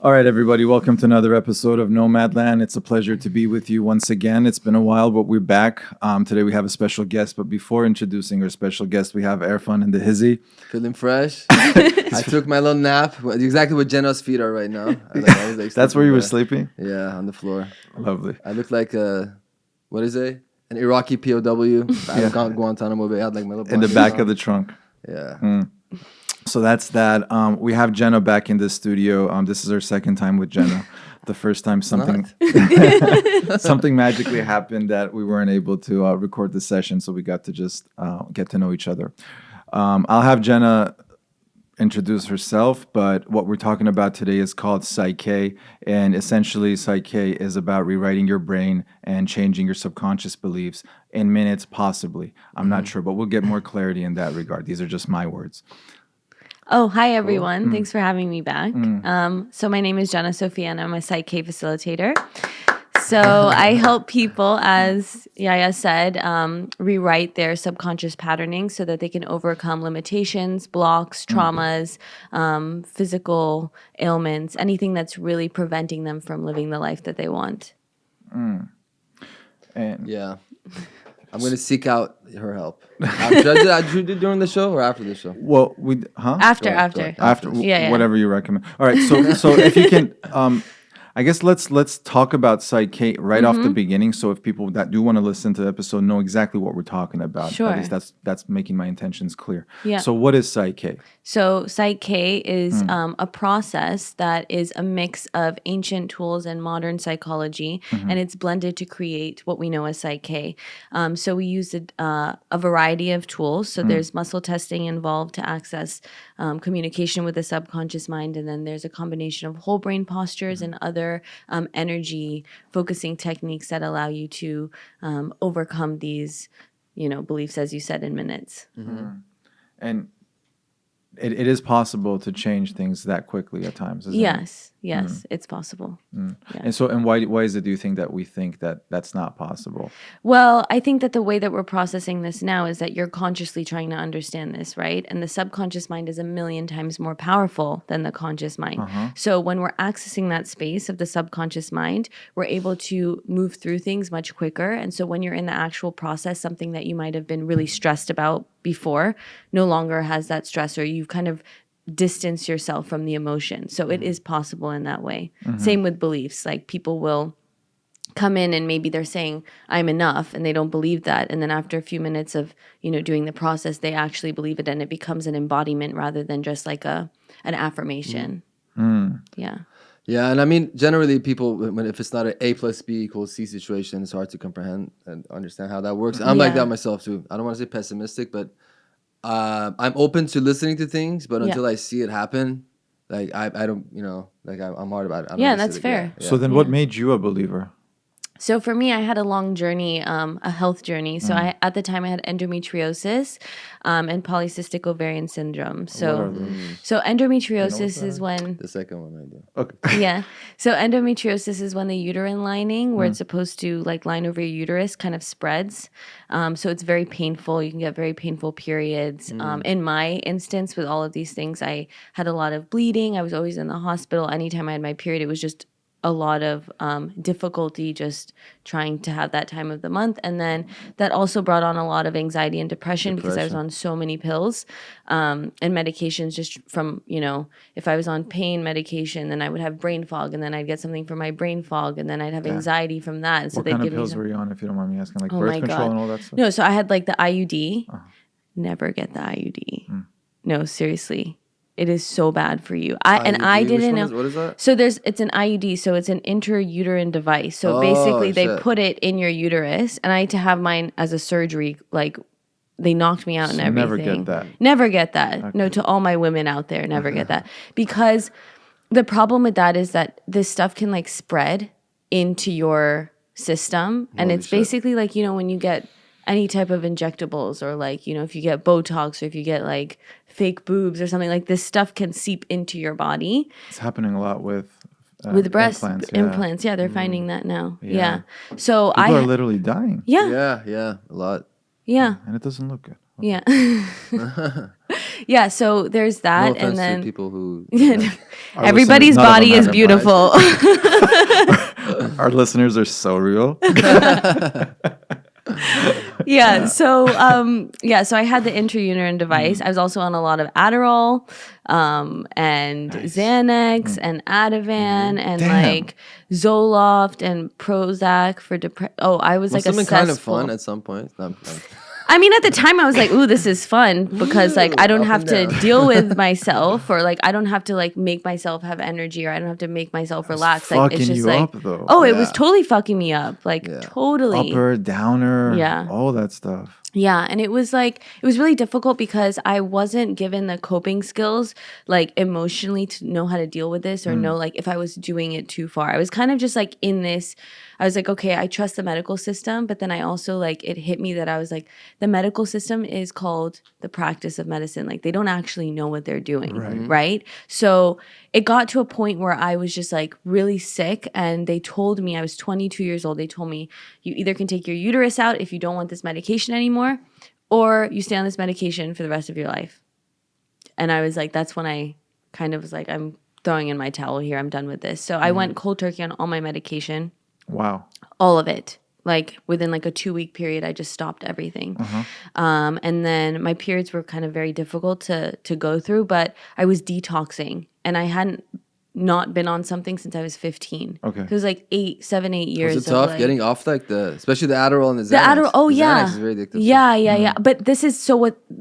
All right, everybody, welcome to another episode of NomadLand. It's a pleasure to be with you once again. It's been a while, but we're back. Today we have a special guest, but before introducing our special guest, we have Erfan and the Hizzy. Feeling fresh. I took my little nap, exactly where Jena's feet are right now. I was That's where you were sleeping? Yeah, on the floor. Lovely. I look like what is it? An Iraqi POW. I got Guantanamo Bay. I had like my little in the back of the trunk. Yeah. So that's that. We have Jena back in the studio. This is our second time with Jena. The first time something magically happened that we weren't able to record the session, so we got to just get to know each other. I'll have Jena introduce herself, but what we're talking about today is called PSYCH-K, and essentially PSYCH-K is about rewriting your brain and changing your subconscious beliefs in minutes, possibly. I'm not sure, but we'll get more clarity in that regard. These are just my words. Oh, hi, everyone. Thanks for having me back. So my name is Jena Sophia, and I'm a PSYCH-K facilitator. So I help people, as Yaya said, rewrite their subconscious patterning so that they can overcome limitations, blocks, traumas, physical ailments, anything that's really preventing them from living the life that they want. And Yeah. I'm going to seek out her help. Should I do it during the show or after the show? well, After. after Yeah. whatever you recommend. All right, so if you can, I guess let's talk about PSYCH-K right off the beginning. So if people that do want to listen to the episode know exactly what we're talking about. Sure. At least that's making my intentions clear. Yeah. So what is PSYCH-K? So PSYCH-K is a process that is a mix of ancient tools and modern psychology, and it's blended to create what we know as PSYCH-K. So we use a variety of tools. So there's muscle testing involved to access communication with the subconscious mind, and then there's a combination of whole brain postures and other energy focusing techniques that allow you to overcome these, beliefs, as you said, in minutes. And it is possible to change things that quickly at times, isn't it? Yes, it's possible. Yeah. And why is it, do you think that we think that that's not possible? Well, I think that the way that we're processing this now is that you're consciously trying to understand this, right? And the subconscious mind is 1,000,000 times more powerful than the conscious mind. So when we're accessing that space of the subconscious mind, we're able to move through things much quicker. And so when you're in the actual process, something that you might have been really stressed about before no longer has that stress, or you've kind of distance yourself from the emotion. So it is possible in that way. Same with beliefs. Like people will come in and maybe they're saying, I'm enough, and they don't believe that. And then after a few minutes of, doing the process, they actually believe it, and it becomes an embodiment rather than just like an affirmation. Yeah. Yeah, and I mean, generally people, if it's not an A plus B equals C situation, it's hard to comprehend and understand how that works. I'm like that myself too. I don't want to say pessimistic, but I'm open to listening to things, but until I see it happen, like I don't, I'm hard about it. I don't That's fair. So then what made you a believer? So for me, I had a long journey, a health journey. So at the time I had endometriosis and polycystic ovarian syndrome. So endometriosis is when The second one I do. Okay. yeah. So endometriosis is when the uterine lining, where it's supposed to like line over your uterus, kind of spreads. So it's very painful. You can get very painful periods. In my instance, with all of these things, I had a lot of bleeding. I was always in the hospital. Anytime I had my period, it was just a lot of difficulty just trying to have that time of the month. And then that also brought on a lot of anxiety and depression because I was on so many pills and medications just from, if I was on pain medication, then I would have brain fog, and then I'd get something for my brain fog, and then I'd have anxiety from that. And so What they'd kind of give pills me were you on, if you don't mind me asking? Like Oh birth my control God. and all that stuff? No, so I had like the IUD. Never get the IUD. No, seriously. It is so bad for you. I didn't know. What is that? So it's an IUD, so it's an intrauterine device. So basically they put it in your uterus, and I had to have mine as a surgery. Like they knocked me out and everything. Never get that. Never get that. Okay. No, to all my women out there, never get that. Because the problem with that is that this stuff can like spread into your system, and Holy it's shit. basically like, when you get any type of injectables, or like, if you get Botox, or if you get like fake boobs or something, like this stuff can seep into your body. It's happening a lot with Breast implants. Yeah, they're finding that now. Yeah. Yeah. So People are literally dying. yeah. Yeah, a lot. Yeah. And it doesn't look good. Yeah. Yeah, so there's that, No offense and then to people who. Our everybody's listeners, none of body them is have beautiful. Our listeners are so real. Yeah. So I had the intrauterine device. I was also on a lot of Adderall, and Xanax and Ativan and Damn. like Zoloft and Prozac for depression. Oh, I was like Must have a been kind of cesspool. fun at some point. No, I mean, at the time, I was like, "Ooh, this is fun," because like I don't Up have and to down. deal with myself, or like I don't have to like make myself have energy, or I don't have to make myself relax. Like it's fucking just you like, up, though. oh, it was Yeah. totally fucking me up, like Yeah. totally. Upper, downer, Yeah. all that stuff. Yeah, and it was really difficult because I wasn't given the coping skills like emotionally to know how to deal with this or know like if I was doing it too far. I was kind of just like in this. I was like, okay, I trust the medical system, but then I also like it hit me that I was like, the medical system is called the practice of medicine. Like they don't actually know what they're doing, right? So it got to a point where I was just like really sick, and they told me, I was 22 years old. They told me, you either can take your uterus out if you don't want this medication anymore, or you stay on this medication for the rest of your life. And I was like, that's when I kind of was like, I'm throwing in my towel here. I'm done with this. So I went cold turkey on all my medication, Wow. all of it. Like within like a 2-week period, I just stopped everything. And then my periods were kind of very difficult to go through, but I was detoxing, and I hadn't not been on something since I was 15. Okay. It was like 7, 8 years. Was it tough of, like, getting off like especially the Adderall and the Xanax? the Adderall? Oh The yeah, Xanax is very addictive. yeah. But this is so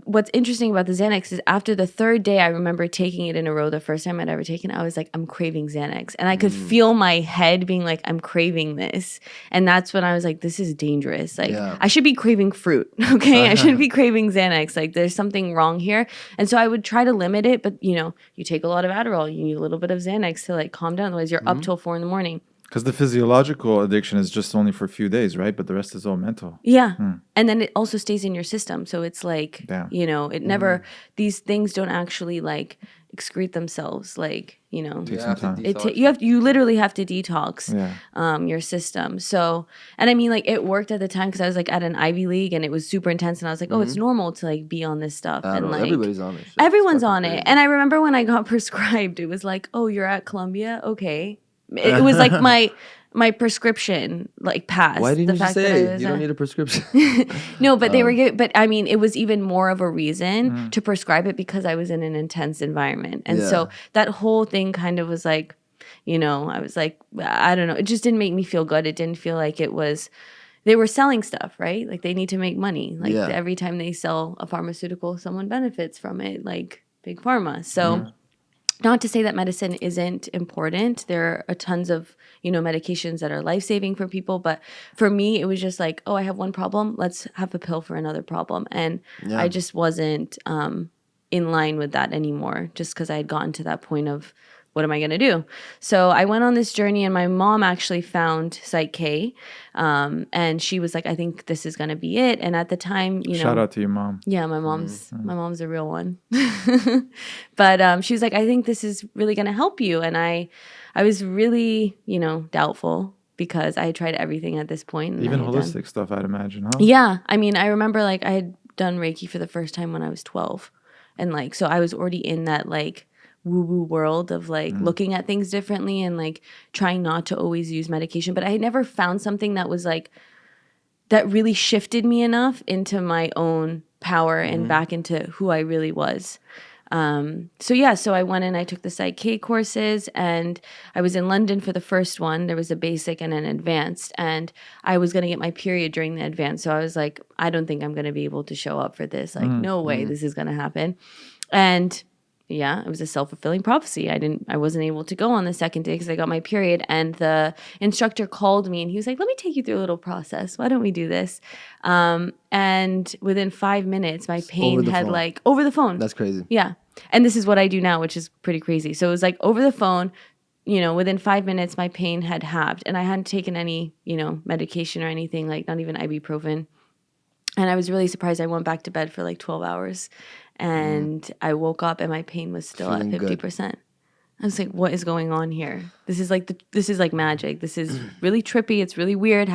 what's interesting about the Xanax is after the third day, I remember taking it in a row. The first time I'd ever taken it, I was like, I'm craving Xanax, and I could feel my head being like, I'm craving this, and that's when I was like, this is dangerous. Like Yeah. I should be craving fruit, okay? I shouldn't be craving Xanax. Like there's something wrong here, and so I would try to limit it. But you take a lot of Adderall, you need a little bit of Xanax to like calm down. Otherwise, you're up till 4 a.m. Because the physiological addiction is just only for a few days, right? But the rest is all mental. Yeah. And then it also stays in your system. So it's like, Damn. it never, these things don't actually like excrete themselves. Like, Take some time. you literally have to detox Yeah. your system. So, and I mean, like it worked at the time because I was like at an Ivy League and it was super intense. And I was like, oh, it's normal to like be on this stuff. And Adderall, like everybody's on it. everyone's on it. And I remember when I got prescribed, it was like, oh, you're at Columbia? Okay. It was like my prescription like passed. Why didn't you just say you at- don't need a prescription? No, but they were but I mean, it was even more of a reason to prescribe it because I was in an intense environment. And so that whole thing kind of was like, I was like, I don't know. It just didn't make me feel good. It didn't feel like it was, they were selling stuff, right? Like they need to make money. Like every time they sell a pharmaceutical, someone benefits from it, like big pharma. So not to say that medicine isn't important. There are tons of, medications that are life-saving for people. But for me, it was just like, oh, I have one problem. Let's have a pill for another problem. And I just wasn't in line with that anymore just because I had gotten to that point of what am I going to do? So I went on this journey, and my mom actually found PSYCH-K, and she was like, I think this is going to be it. And at the time, Shout out to your mom. yeah, my mom's a real one. But she was like, I think this is really going to help you. And I was really, doubtful because I had tried everything at this point. And Even I had done- holistic stuff, I'd imagine, huh? Yeah. I mean, I remember like I had done Reiki for the first time when I was 12. And like, so I was already in that like woo-woo world of like looking at things differently and like trying not to always use medication. But I had never found something that was like, that really shifted me enough into my own power and back into who I really was. So I went and I took the PSYCH-K courses, and I was in London for the first one. There was a basic and an advanced, and I was going to get my period during the advanced. So I was like, I don't think I'm going to be able to show up for this. Like, no way this is going to happen. And yeah, it was a self-fulfilling prophecy. I wasn't able to go on the second day because I got my period, and the instructor called me and he was like, let me take you through a little process. Why don't we do this? And within 5 minutes, my pain had phone. like over the phone. That's crazy. Yeah. And this is what I do now, which is pretty crazy. So it was like over the phone, within 5 minutes, my pain had halved, and I hadn't taken any, medication or anything, like not even ibuprofen. And I was really surprised. I went back to bed for like 12 hours, and I woke up and my pain was still Feeling at good. 50%. I was like, what is going on here? This is like magic. This is really trippy. It's really weird.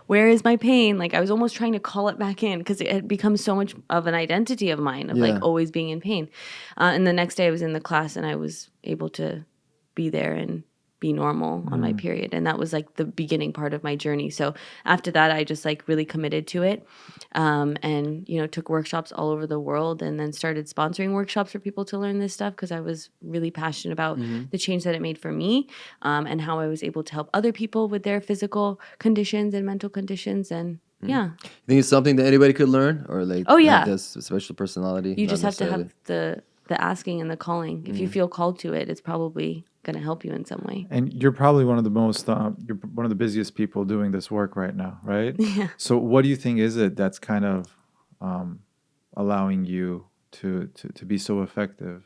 Where is my pain? Like I was almost trying to call it back in because it had become so much of an identity of mine of like always being in pain. And the next day I was in the class and I was able to be there and be normal on my period. And that was like the beginning part of my journey. So after that, I just like really committed to it. And, took workshops all over the world and then started sponsoring workshops for people to learn this stuff because I was really passionate about the change that it made for me and how I was able to help other people with their physical conditions and mental conditions. And yeah. You think it's something that anybody could learn or like have this special personality? You just have to have the asking and the calling. If you feel called to it, it's probably going to help you in some way. And you're probably one of the most, you're one of the busiest people doing this work right now, right? Yeah. So what do you think is it that's kind of allowing you to be so effective?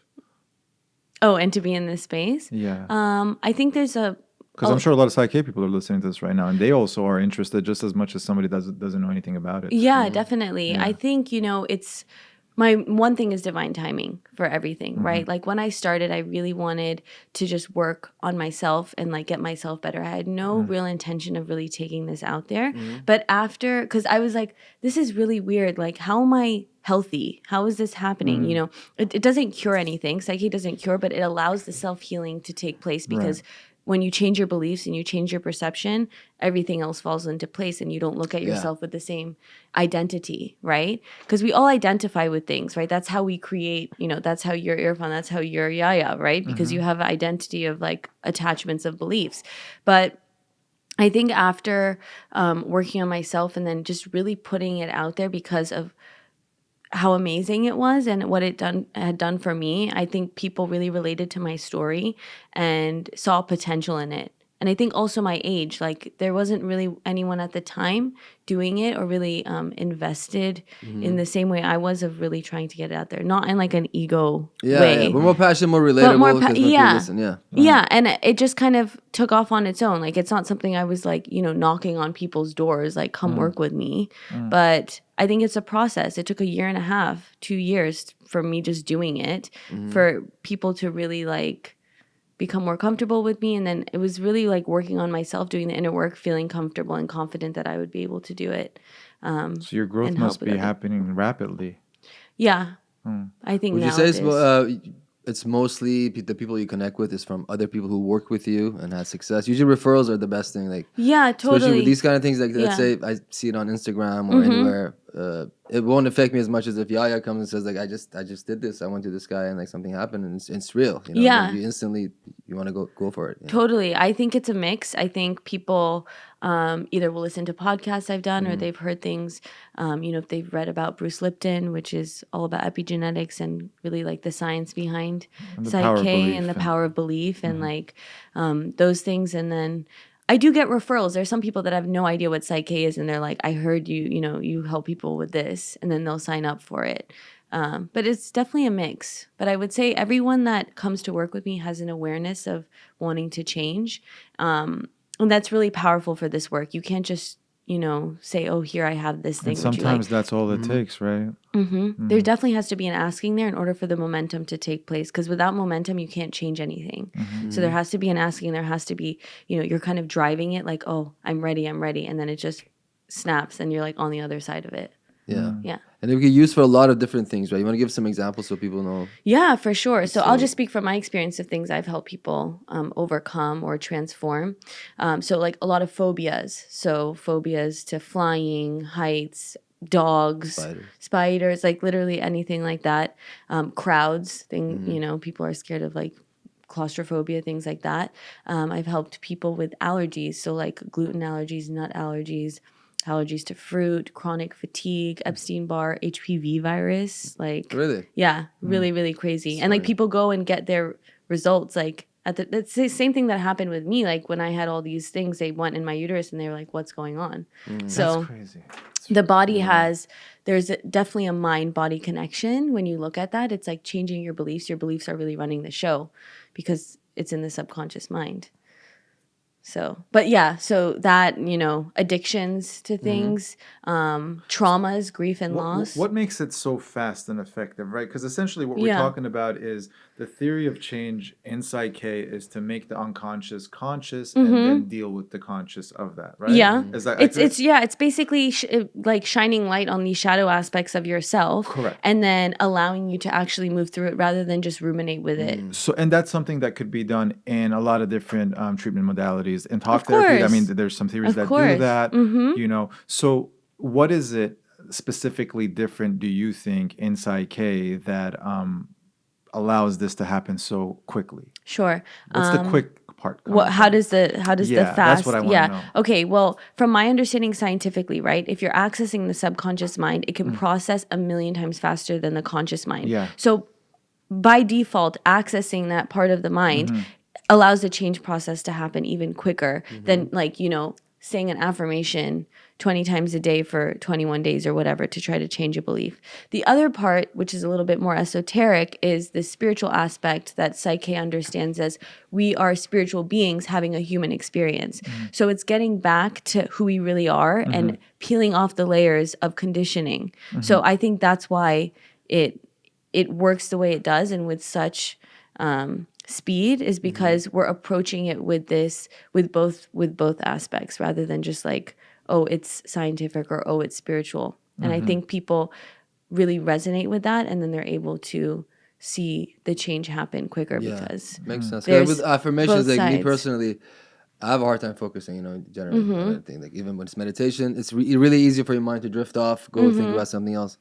Oh, and to be in this space? Yeah. I think there's because I'm sure a lot of PSYCH-K people are listening to this right now, and they also are interested just as much as somebody doesn't know anything about it. Yeah, definitely. Yeah. I think, it's my one thing is divine timing for everything, right? Like when I started, I really wanted to just work on myself and like get myself better. I had no real intention of really taking this out there. But after, because I was like, this is really weird. Like, how am I healthy? How is this happening? It doesn't cure anything. PSYCH-K doesn't cure, but it allows the self-healing to take place because when you change your beliefs and you change your perception, everything else falls into place and you don't look at yourself with the same identity, right? Because we all identify with things, right? That's how we create, that's how you're Irfan, that's how you're Yaya, right? Because you have an identity of like attachments of beliefs. But I think after working on myself and then just really putting it out there because of how amazing it was and what it had done for me, I think people really related to my story and saw potential in it. And I think also my age, like there wasn't really anyone at the time doing it or really invested in the same way I was of really trying to get it out there. Not in like an ego way. Yeah, but more passionate, more relatable. Yeah, and it just kind of took off on its own. Like it's not something I was like, knocking on people's doors, like come work with me. But I think it's a process. It took 1.5 years, 2 years for me just doing it for people to really like become more comfortable with me. And then it was really like working on myself, doing the inner work, feeling comfortable and confident that I would be able to do it. So your growth must be happening rapidly. Yeah. I think would now you say it's mostly the people you connect with is from other people who work with you and had success? Usually referrals are the best thing. Like totally. Especially with these kind of things, like let's say I see it on Instagram or anywhere. It won't affect me as much as if Yaya comes and says like I just did this. I went to this guy and like something happened and it's real. Yeah. You instantly you want to go for it. Totally. I think it's a mix. I think people either will listen to podcasts I've done or they've heard things, if they've read about Bruce Lipton, which is all about epigenetics and really like the science behind PSYCH-K and the power of belief and like those things. And then I do get referrals. There's some people that have no idea what PSYCH-K is and they're like, I heard you, you help people with this, and then they'll sign up for it. But it's definitely a mix. But I would say everyone that comes to work with me has an awareness of wanting to change. And that's really powerful for this work. You can't just, say, oh, here I have this thing. And sometimes that's all it takes, right? There definitely has to be an asking there in order for the momentum to take place. Because without momentum, you can't change anything. So there has to be an asking. There has to be, you're kind of driving it like, oh, I'm ready. And then it just snaps and you're like on the other side of it. Yeah. And it can be used for a lot of different things, right? You want to give some examples so people know? Yeah, for sure. So I'll just speak from my experience of things I've helped people overcome or transform. So like a lot of phobias. So phobias to flying, heights, dogs, spiders, like literally anything like that. Crowds, people are scared of like claustrophobia, things like that. I've helped people with allergies. So like gluten allergies, nut allergies to fruit, chronic fatigue, Epstein-Barr, HPV virus. Like really? Yeah, really, really crazy. And like people go and get their results like that's the same thing that happened with me. Like when I had all these things, they went in my uterus and they were like, what's going on? So that's crazy. The body there's definitely a mind-body connection. When you look at that, it's like changing your beliefs. Your beliefs are really running the show because it's in the subconscious mind. So that, addictions to things, traumas, grief and loss. What makes it so fast and effective, right? Because essentially what we're talking about is the theory of change in PSYCH-K is to make the unconscious conscious and then deal with the conscious of that, right? Yeah. Is that It's basically like shining light on these shadow aspects of yourself. Correct. And then allowing you to actually move through it rather than just ruminate with it. So, and that's something that could be done in a lot of different treatment modalities. In talk Of therapy, I course. mean, there's some theories Of that course. do that, you know. So what is it specifically different, do you think, in PSYCH-K that allows this to happen so quickly? Sure. What's the quick part? How does the Yeah, fast? that's what I wanna know. Okay. Well, from my understanding scientifically, right? If you're accessing the subconscious mind, it can process 1,000,000 times faster than the conscious mind. Yeah. So by default, accessing that part of the mind allows the change process to happen even quicker than like, saying an affirmation 20 times a day for 21 days or whatever to try to change a belief. The other part, which is a little bit more esoteric, is the spiritual aspect that PSYCH-K understands as we are spiritual beings having a human experience. So it's getting back to who we really are and peeling off the layers of conditioning. So I think that's why it works the way it does and with such speed is because we're approaching it with both aspects rather than just like, oh, it's scientific or oh, it's spiritual. And I think people really resonate with that, and then they're able to see the change happen quicker because makes sense. there's With affirmations, both like me sides. personally, I have a hard time focusing, generally on anything. Like even when it's meditation, it's really easy for your mind to drift off, go think about something else.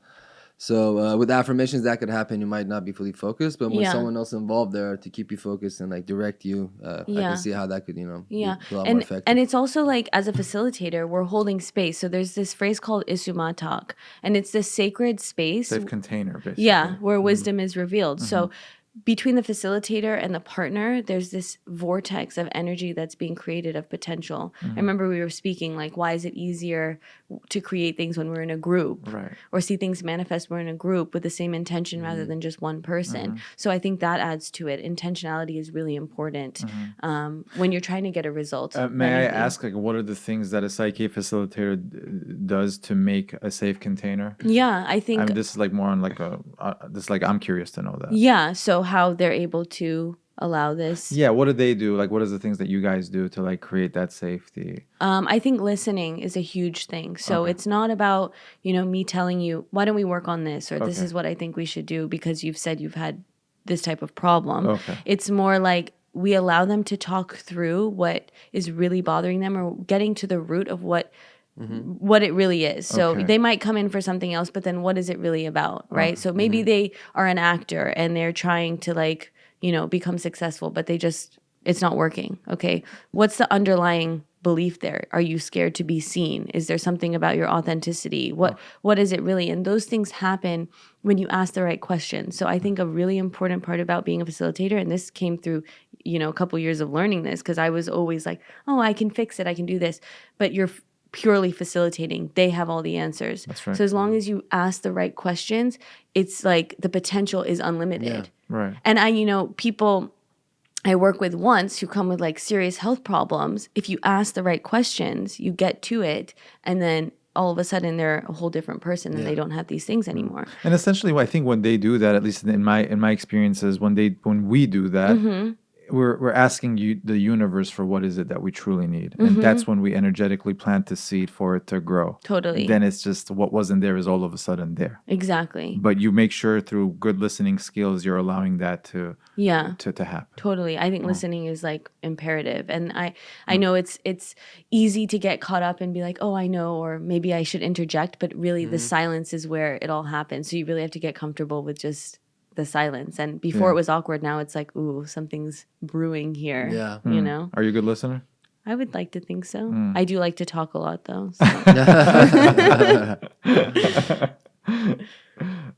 So with affirmations, that could happen. You might not be fully focused, but when someone else involved there to keep you focused and like direct you, I can see how that could, be a lot more effective. And it's also like as a facilitator, we're holding space. So there's this phrase called isumatak, and it's this sacred space. Safe container, basically. Yeah, where wisdom is revealed. So between the facilitator and the partner, there's this vortex of energy that's being created of potential. I remember we were speaking like, why is it easier to create things when we're in a group, Right. or see things manifest when we're in a group with the same intention rather than just one person? So I think that adds to it. Intentionality is really important when you're trying to get a result. May I ask, like, what are the things that a PSYCH-K facilitator does to make a safe container? Yeah, I think. I mean, this is like more on like I'm curious to know that. Yeah, so how they're able to allow this. Yeah, what do they do? Like, what is the things that you guys do to like create that safety? I think listening is a huge thing. So it's not about, me telling you, why don't we work on this? Or this is what I think we should do because you've said you've had this type of problem. Okay. It's more like we allow them to talk through what is really bothering them or getting to the root of what it really is. So they might come in for something else, but then what is it really about, right? So maybe they are an actor and they're trying to like, become successful, but it's not working. Okay. What's the underlying belief there? Are you scared to be seen? Is there something about your authenticity? What is it really? And those things happen when you ask the right questions. So I think a really important part about being a facilitator, and this came through, a couple years of learning this, because I was always like, oh, I can fix it. I can do this. But you're purely facilitating. They have all the answers. That's right. So as long as you ask the right questions, it's like the potential is unlimited. Right. And people I work with once who come with like serious health problems, if you ask the right questions, you get to it, and then all of a sudden they're a whole different person and they don't have these things anymore. And essentially, I think when they do that, at least in my experiences, when we do that, we're asking the universe for what is it that we truly need, and that's when we energetically plant the seed for it to grow. Totally. Then it's just what wasn't there is all of a sudden there. Exactly. But you make sure through good listening skills you're allowing that to happen. Totally. I think listening is like imperative. And I know it's easy to get caught up and be like, oh, I know, or maybe I should interject, but really the silence is where it all happens. So you really have to get comfortable with just the silence. And before it was awkward, now it's like, ooh, something's brewing here. Yeah. Are you a good listener? I would like to think so. I do like to talk a lot though. So.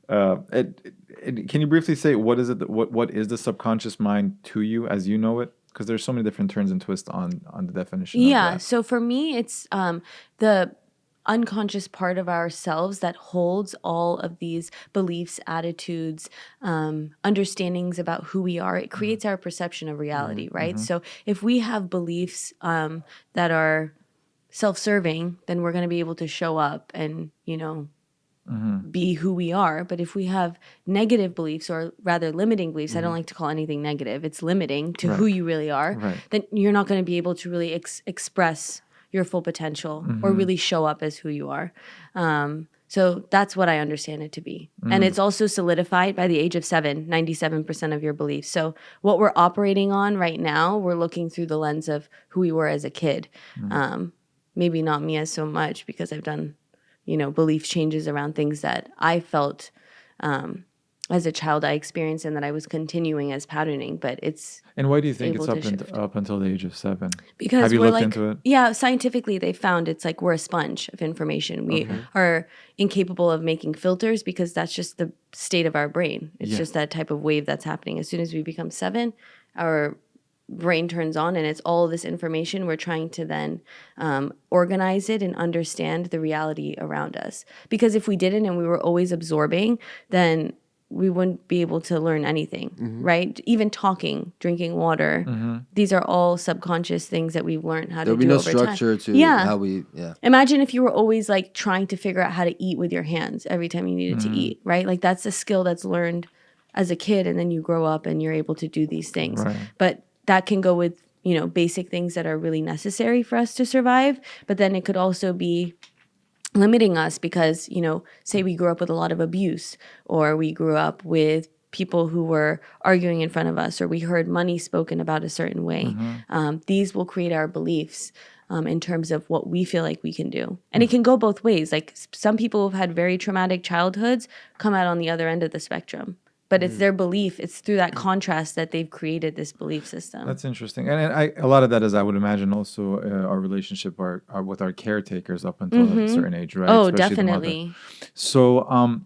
Can you briefly say what is it? What is the subconscious mind to you as you know it? Because there's so many different turns and twists on the definition. Yeah. of that. So for me, it's the unconscious part of ourselves that holds all of these beliefs, attitudes, understandings about who we are. It creates our perception of reality, right? So if we have beliefs that are self-serving, then we're going to be able to show up and, be who we are. But if we have negative beliefs, or rather limiting beliefs, I don't like to call anything negative, it's limiting to who you really are, then you're not going to be able to really express your full potential or really show up as who you are. So that's what I understand it to be. And it's also solidified by the age of 7, 97% of your beliefs. So what we're operating on right now, we're looking through the lens of who we were as a kid. Maybe not me as so much, because I've done, belief changes around things that I felt as a child I experienced and that I was continuing as patterning, but it's And why do you think it's able to shift. up until the age of 7? Because have you we're looked like, into it? yeah, scientifically they found it's like we're a sponge of information. We are incapable of making filters because that's just the state of our brain. It's just that type of wave that's happening. As soon as we become 7, our brain turns on and it's all this information. We're trying to then organize it and understand the reality around us. Because if we didn't and we were always absorbing, then we wouldn't be able to learn anything, right? Even talking, drinking water, these are all subconscious things that we've learned how to do over time. There'll be no structure to how we, Imagine if you were always like trying to figure out how to eat with your hands every time you needed to eat, right? Like that's a skill that's learned as a kid, and then you grow up and you're able to do these things. Right. But that can go with, basic things that are really necessary for us to survive. But then it could also be limiting us because, say we grew up with a lot of abuse, or we grew up with people who were arguing in front of us, or we heard money spoken about a certain way. These will create our beliefs in terms of what we feel like we can do. And it can go both ways. Like some people who've had very traumatic childhoods come out on the other end of the spectrum. But it's their belief. It's through that contrast that they've created this belief system. That's interesting. And a lot of that is, I would imagine, also our relationship with our caretakers up until a certain age, right? Oh, Especially the mother. definitely. So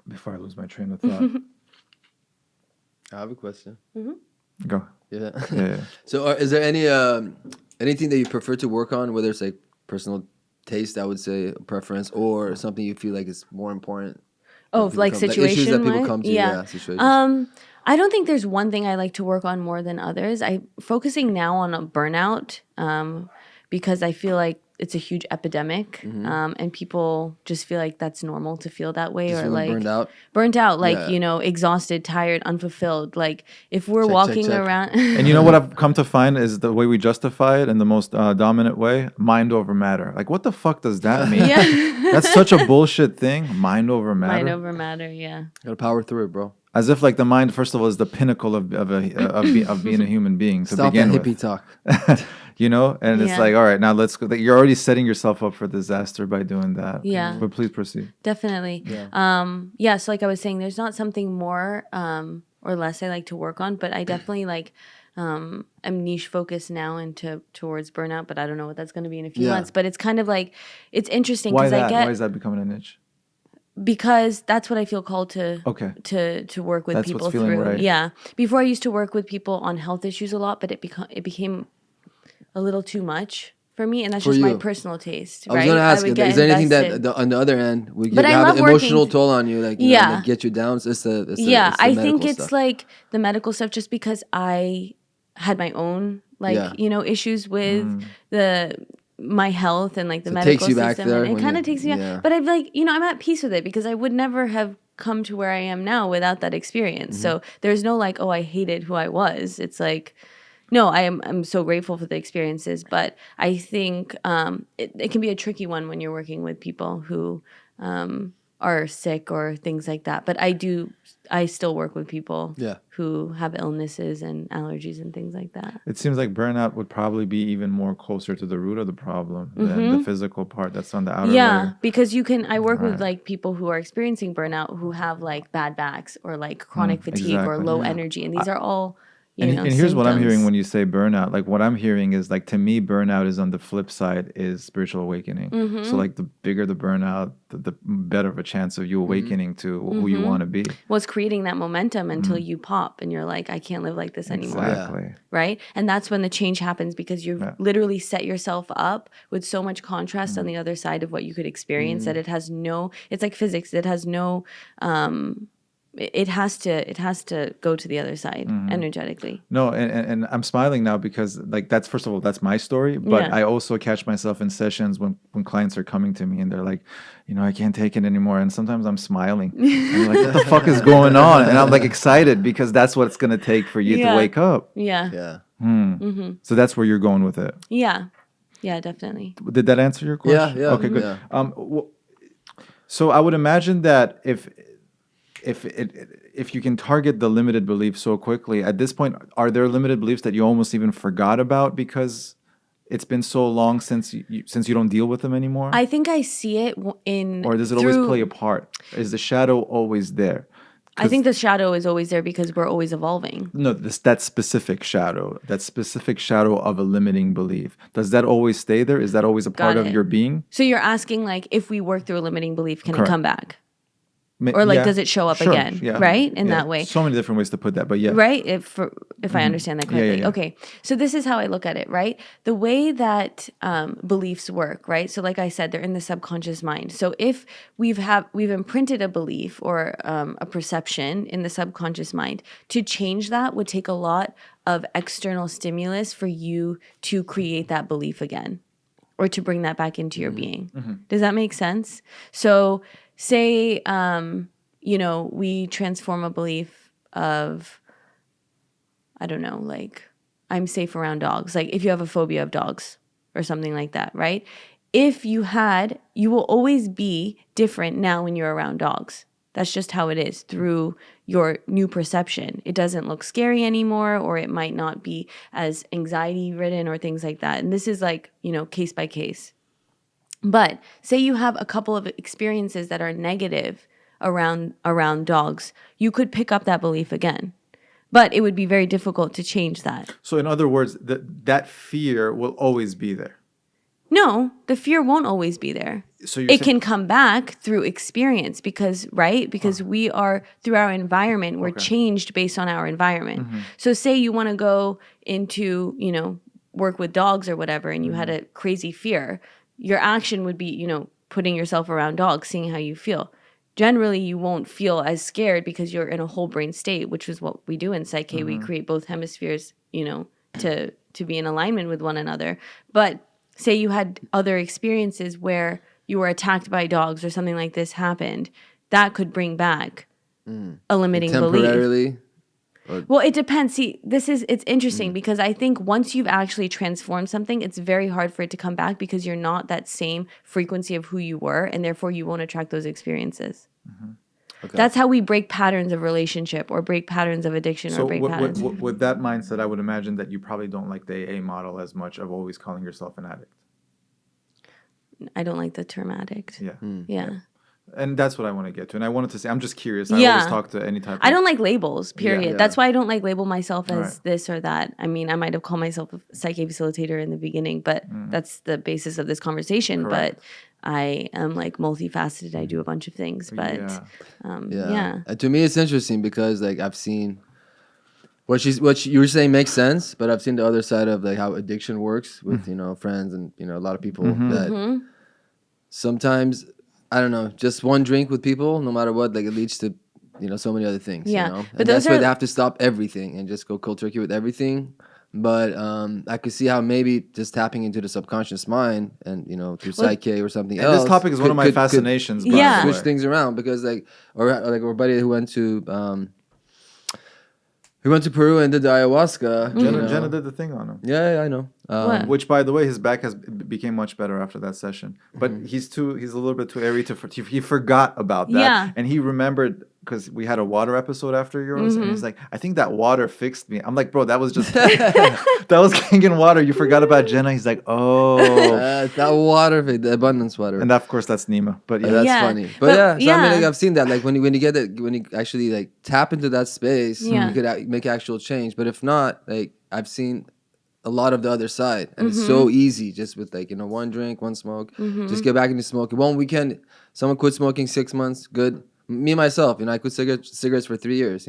before I lose my train of thought. I have a question. Go. Yeah. So is there anything that you prefer to work on, whether it's like personal taste, I would say, preference, or something you feel like is more important? Oh, like situation, issues that people wise? come to, situations. I don't think there's one thing I like to work on more than others. I'm focusing now on a burnout because I feel like it's a huge epidemic, and people just feel like that's normal to feel that way, Just or like burnt out, like exhausted, tired, unfulfilled. Like if we're walking check. around, And you know what I've come to find is the way we justify it in the most dominant way: mind over matter. Like, what the fuck does that mean? That's such a bullshit thing. Mind over matter. mind over matter. Yeah. Gotta power through it, bro. As if like the mind, first of all, is the pinnacle of being a human being to Stop begin that with. hippie talk. And it's like, all right, now let's go. You're already setting yourself up for disaster by doing that. Yeah. But please proceed. Definitely. So like I was saying, there's not something more or less I like to work on, but I definitely I'm niche focused now towards burnout, but I don't know what that's going to be in a few months. But it's kind of like, it's interesting Why because that? Why is that becoming a niche? Because that's what I feel called to work with That's people what's feeling through. right. Yeah. Before I used to work with people on health issues a lot, but it became a little too much for me, and that's just my personal taste. I was going to ask, is there anything that on the other end would have an emotional toll on you, like that get you down? It's the I think it's stuff. Like the medical stuff, just because I had my own issues with my health and like the medical system. Back there, and it kind of takes me back. But I've I'm at peace with it because I would never have come to where I am now without that experience. So there's no like, oh, I hated who I was. It's like, no, I'm so grateful for the experiences, but I think it can be a tricky one when you're working with people who are sick or things like that. But I still work with people who have illnesses and allergies and things like that. It seems like burnout would probably be even more closer to the root of the problem than the physical part that's on the outer layer. Because I work with like people who are experiencing burnout who have like bad backs or like chronic fatigue or low energy. And these are all and here's symptoms. what I'm hearing when you say burnout. Like what I'm hearing is like, to me, burnout is on the flip side is spiritual awakening. So like the bigger the burnout, the better of a chance of you awakening to who you want to be. Well, it's creating that momentum until you pop and you're like, I can't live like this anymore. Exactly. Right? And that's when the change happens because you've literally set yourself up with so much contrast on the other side of what you could experience that it's like physics. It has no it has to go to the other side energetically. No, and I'm smiling now because like that's first of all that's my story, but Yeah. I also catch myself in sessions when clients are coming to me and they're like, I can't take it anymore, and sometimes I'm smiling. I'm like, what the fuck is going on? And I'm like excited because that's what it's gonna take for you to Yeah. wake up. Yeah. Yeah. So that's where you're going with it. Yeah. Yeah, definitely. Did that answer your question? Yeah. Okay, good. Yeah. So I would imagine that if you can target the limited beliefs so quickly, at this point, are there limited beliefs that you almost even forgot about because it's been so long since you don't deal with them anymore? I think I see it or does it always play a part? Is the shadow always there? I think the shadow is always there because we're always evolving. No, that specific shadow of a limiting belief. Does that always stay there? Is that always a part of your being? So you're asking like if we work through a limiting belief, can Correct. it come back? Or like, does it show up again? Yeah. Right? In that way. So many different ways to put that, but yeah. Right? If I understand that correctly. Yeah. Okay. So this is how I look at it, right? The way that beliefs work, right? So like I said, they're in the subconscious mind. So if we've imprinted a belief or a perception in the subconscious mind, to change that would take a lot of external stimulus for you to create that belief again or to bring that back into your being. Does that make sense? So say, we transform a belief of, I don't know, like I'm safe around dogs. Like if you have a phobia of dogs or something like that, right? If you will always be different now when you're around dogs. That's just how it is through your new perception. It doesn't look scary anymore, or it might not be as anxiety ridden or things like that. And this is like, case by case. But say you have a couple of experiences that are negative around dogs, you could pick up that belief again. But it would be very difficult to change that. So in other words, that fear will always be there. No, the fear won't always be there. So it can come back through experience because we are, through our environment, we're changed based on our environment. So say you want to go into, work with dogs or whatever, and you had a crazy fear. Your action would be, putting yourself around dogs, seeing how you feel. Generally, you won't feel as scared because you're in a whole brain state, which is what we do in PSYCH-K. We create both hemispheres, to be in alignment with one another. But say you had other experiences where you were attacked by dogs or something like this happened, that could bring back a limiting belief. Temporarily? Well, it depends. See, it's interesting because I think once you've actually transformed something, it's very hard for it to come back because you're not that same frequency of who you were, and therefore you won't attract those experiences. Okay. That's how we break patterns of relationship or break patterns of addiction or break patterns. With that mindset, I would imagine that you probably don't like the AA model as much of always calling yourself an addict. I don't like the term addict. Yeah. Yeah. And that's what I want to get to. And I wanted to say, I'm just curious. I always talk to any type of... I don't like labels, period. Yeah. That's why I don't like label myself as this or that. I mean, I might have called myself a PSYCH-K facilitator in the beginning, but that's the basis of this conversation. Correct. But I am like multifaceted. I do a bunch of things. But And to me, it's interesting because like I've seen... What you were saying makes sense, but I've seen the other side of like how addiction works with, friends and, a lot of people that sometimes... I don't know, just one drink with people, no matter what, like it leads to, so many other things. Yeah. But that's why they have to stop everything and just go cold turkey with everything. But I could see how maybe just tapping into the subconscious mind and, through PSYCH-K or something else. This topic is one of my fascinations. Could switch things around because our buddy who went to... He went to Peru and did the ayahuasca. Jena did the thing on him. Yeah, I know. Which, by the way, his back became much better after that session. But he's a little bit too airy he forgot about that. Yeah. And he remembered because we had a water episode after yours, and he's like, I think that water fixed me. I'm like, bro, that was just that was Kangen water. You forgot about Jena. He's like, oh, that water, the abundance water, and of course that's Nima. But yeah, that's funny. But I mean, like, I've seen that. Like when you get it, when you actually like tap into that space, you could make actual change. But if not, like I've seen a lot of the other side, and it's so easy just with like one drink, one smoke, just get back into smoking. One weekend, someone quit smoking 6 months, good. Me myself, I quit cigarettes for 3 years,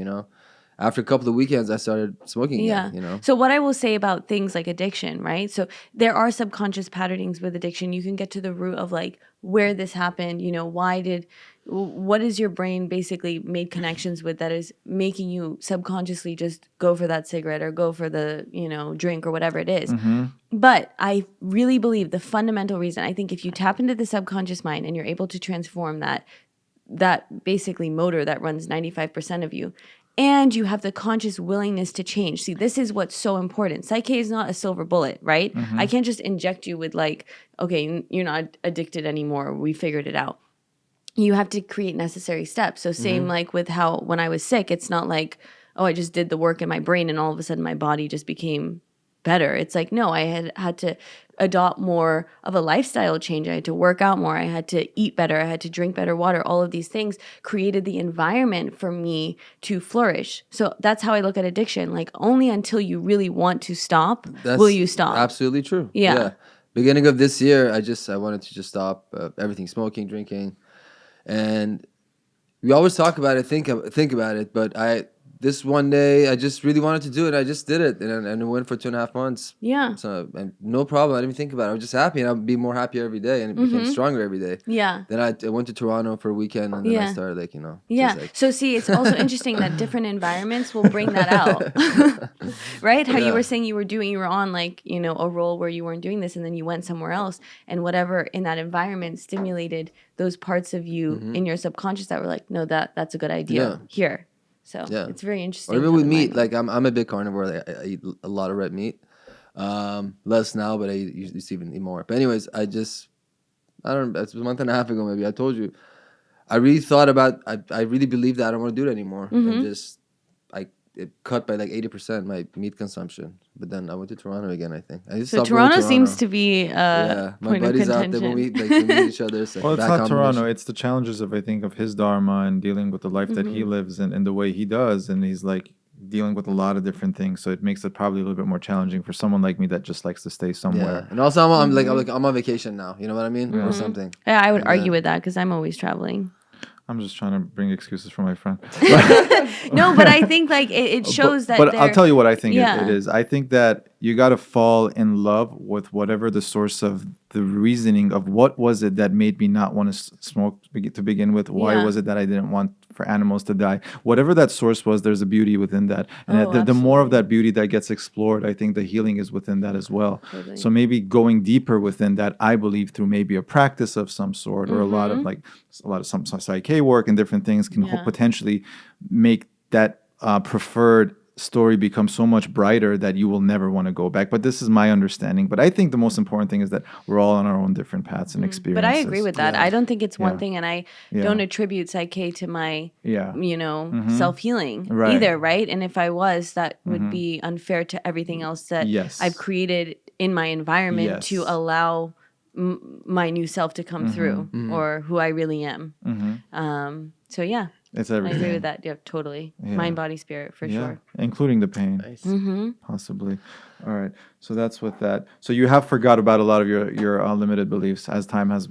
after a couple of weekends, I started smoking Yeah. again, you know? So what I will say about things like addiction, right? So there are subconscious patternings with addiction. You can get to the root of like where this happened, you know, what is your brain basically made connections with that is making you subconsciously just go for that cigarette or go for the, you know, drink or whatever it is. But I really believe the fundamental reason, I think if you tap into the subconscious mind and you're able to transform that basically motor that runs 95% of you, and you have the conscious willingness to change. See, this is what's so important. Psych-K is not a silver bullet, right? I can't just inject you with like, okay, you're not addicted anymore. We figured it out. You have to create necessary steps. So same like with how when I was sick, it's not like, oh, I just did the work in my brain and all of a sudden my body just became better. It's like, no, I had to adopt more of a lifestyle change. I had to work out more. I had to eat better. I had to drink better water. All of these things created the environment for me to flourish. So that's how I look at addiction. Like only until you really want to stop will you stop. Absolutely true. Yeah. Beginning of this year, I wanted to just stop everything, smoking, drinking. And we always talk about it, think about it, but this one day I just really wanted to do it. I just did it, and it went for 2.5 months. Yeah. So and no problem. I didn't even think about it. I was just happy, and I'd be more happier every day, and it became stronger every day. Yeah. Then I went to Toronto for a weekend, and then I started like, you know. Yeah. Just like, So see, it's also interesting that different environments will bring that out. Right? How you were saying you were on like, you know, a role where you weren't doing this and then you went somewhere else and whatever in that environment stimulated those parts of you in your subconscious that were like, no, that's a good idea here. So it's very interesting. Or even with meat, like I'm a big carnivore. Like, I eat a lot of red meat. Less now, but I used to even eat more. But anyways, it's a month and a half ago maybe. I told you, I really thought about. I really believe that I don't want to do it anymore, and just it cut by like 80% my meat consumption. But then I went to Toronto again. I think I just so Toronto seems to be my point buddies of out there contention. when we meet each other. It's like Well, it's back not combination. Toronto. It's the challenges of, I think, of his dharma and dealing with the life that he lives and the way he does. And he's like dealing with a lot of different things. So it makes it probably a little bit more challenging for someone like me that just likes to stay somewhere. Yeah, and also I'm on vacation now. You know what I mean, or something. Yeah, I would argue with that because I'm always traveling. I'm just trying to bring excuses for my friend. No, but I think like it shows that. But I'll tell you what I think Yeah. it is. I think that you got to fall in love with whatever the source of the reasoning of what was it that made me not want to smoke to begin with. Why was it that I didn't want for animals to die? Whatever that source was, there's a beauty within that. And the more of that beauty that gets explored, I think the healing is within that as well. Totally. So maybe going deeper within that, I believe through maybe a practice of some sort or a lot of some Psych-K work and different things can potentially make that preferred story become so much brighter that you will never want to go back. But this is my understanding. But I think the most important thing is that we're all on our own different paths and experiences. But I agree with that. I don't think it's one thing, and I don't attribute Psych-K to my, you know, self-healing either, right? And if I was, that would be unfair to everything else that I've created in my environment to allow my new self to come through or who I really am. So yeah. It's everything. I agree with that. Yeah, totally. Mind, body, spirit, for sure. Including the pain. Nice. Possibly. All right. So that's with that. So you have forgot about a lot of your limited beliefs as time has.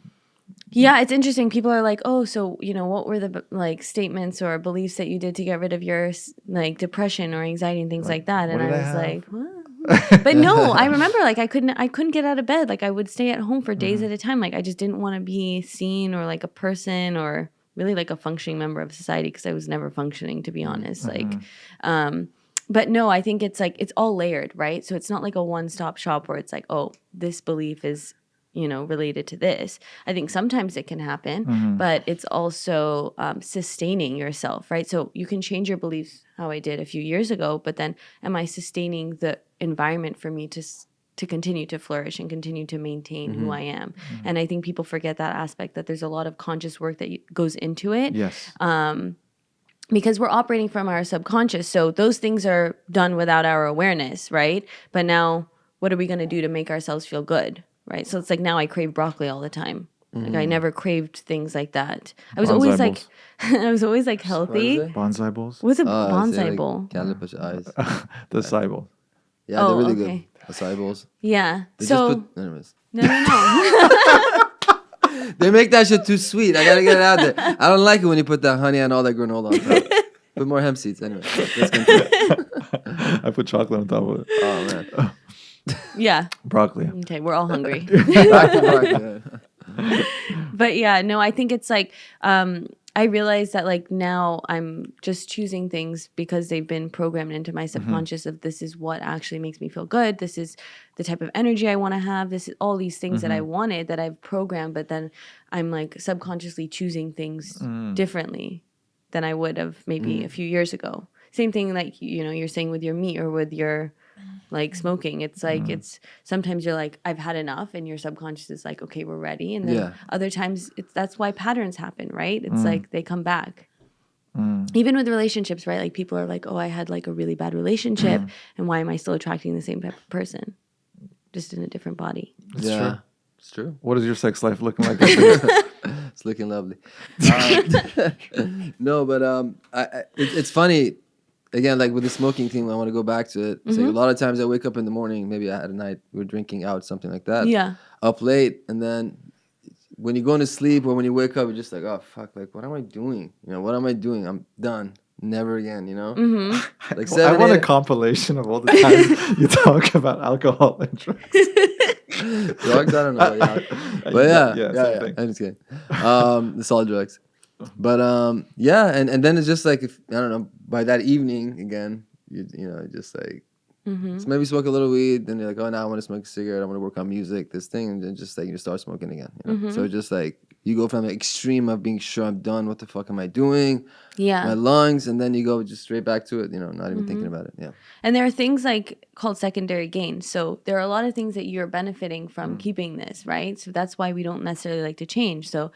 Yeah, it's interesting. People are like, "Oh, so you know, what were the like statements or beliefs that you did to get rid of your like depression or anxiety and things like that?" And I was like, "What?" But no, I remember like I couldn't get out of bed. Like I would stay at home for days at a time. Like I just didn't want to be seen or like a person or really like a functioning member of society because I was never functioning, to be honest. Like, but no, I think it's like, it's all layered, right? So it's not like a one-stop shop where it's like, oh, this belief is, you know, related to this. I think sometimes it can happen, but it's also sustaining yourself, right? So you can change your beliefs how I did a few years ago, but then am I sustaining the environment for me to continue to flourish and continue to maintain who I am? And I think people forget that aspect, that there's a lot of conscious work that goes into it. Yes. Because we're operating from our subconscious. So those things are done without our awareness, right? But now what are we going to do to make ourselves feel good, right? So it's like now I crave broccoli all the time. Like I never craved things like that. I was always like, I was always like healthy. Bonsai bowls? What's a bonsai bowl? Calipush eyes. The acai bowl. Yeah, they're really okay. good. Acai bowls. Yeah. They So anyways. no. They make that shit too sweet. I gotta get it out there. I don't like it when you put that honey and all that granola on top. Put more hemp seeds anyway. Let's continue. I put chocolate on top of it. Oh man. Yeah. Broccoli. Okay, we're all hungry. Back to Mark, yeah. But yeah, no, I think it's like I realize that like now I'm just choosing things because they've been programmed into my subconscious of this is what actually makes me feel good. This is the type of energy I want to have. This is all these things that I wanted that I've programmed, but then I'm like subconsciously choosing things differently than I would have maybe a few years ago. Same thing like, you know, you're saying with your meat or with your like smoking. It's like it's sometimes you're like, I've had enough, and your subconscious is like, okay, we're ready. And then other times that's why patterns happen, right? It's like they come back. Even with relationships, right? Like people are like, oh, I had like a really bad relationship, and why am I still attracting the same type of person? Just in a different body. It's true. It's true. What is your sex life looking like? It's looking lovely. No, but it's funny. Again, like with the smoking thing, I want to go back to it. So a lot of times I wake up in the morning, maybe at night, we're drinking out, something like that. Yeah. Up late, and then when you're going to sleep or when you wake up, you're just like, oh, fuck, like, what am I doing? You know, what am I doing? I'm done. Never again, you know? Like I want a compilation of all the times you talk about alcohol and drugs. Drugs, I don't know. Yeah. But yeah. I'm just kidding. It's all drugs. But yeah, and then it's just like, if I don't know, by that evening again, you know, just like so maybe smoke a little weed, then you're like, oh, now I want to smoke a cigarette, I want to work on music, this thing, and then just like you start smoking again. You know? So just like you go from the extreme of being sure I'm done, what the fuck am I doing? Yeah. My lungs, and then you go just straight back to it, you know, not even thinking about it. Yeah. And there are things like called secondary gain. So there are a lot of things that you're benefiting from keeping this, right? So that's why we don't necessarily like to change. So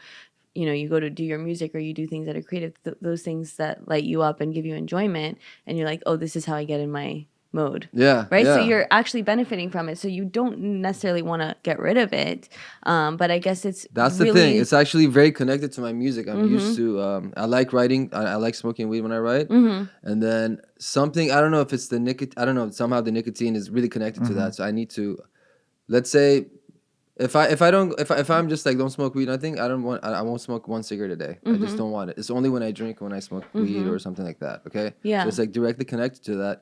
you know, you go to do your music or you do things that are creative, those things that light you up and give you enjoyment, and you're like, oh, this is how I get in my mode. Yeah. Right? Yeah. So you're actually benefiting from it. So you don't necessarily want to get rid of it. But I guess that's really the thing. It's actually very connected to my music. I'm used to, I like writing. I like smoking weed when I write. And then something, I don't know if it's the nicotine, I don't know, somehow the nicotine is really connected to that. So I need to, let's say, if I'm just like don't smoke weed, nothing, I won't smoke one cigarette a day. I just don't want it. It's only when I drink, when I smoke weed or something like that. Okay. Yeah. So it's like directly connected to that,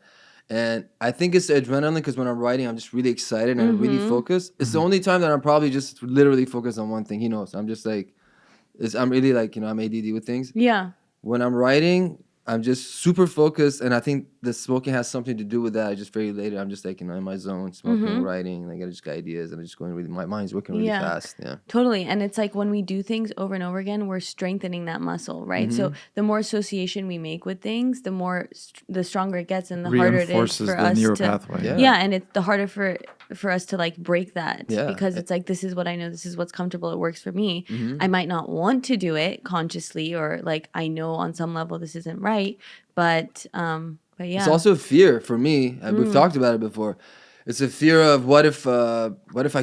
and I think it's the adrenaline because when I'm writing, I'm just really excited and I'm really focused. It's the only time that I'm probably just literally focused on one thing. He knows. I'm just like, I'm really like, you know, I'm ADD with things. Yeah. When I'm writing, I'm just super focused, and I think the smoking has something to do with that. I just very later, I'm just like, you know, in my zone, smoking, writing, like I just got ideas, and I'm just going really, my mind's working really fast. Yeah, totally. And it's like when we do things over and over again, we're strengthening that muscle, right? So the more association we make with things, the more the stronger it gets, and the harder it is for us to pathway. and it's the harder for us to like break that because it's like, this is what I know, this is what's comfortable, it works for me. I might not want to do it consciously, or like I know on some level this isn't right, but yeah, it's also a fear for me, and we've talked about it before. It's a fear of what if I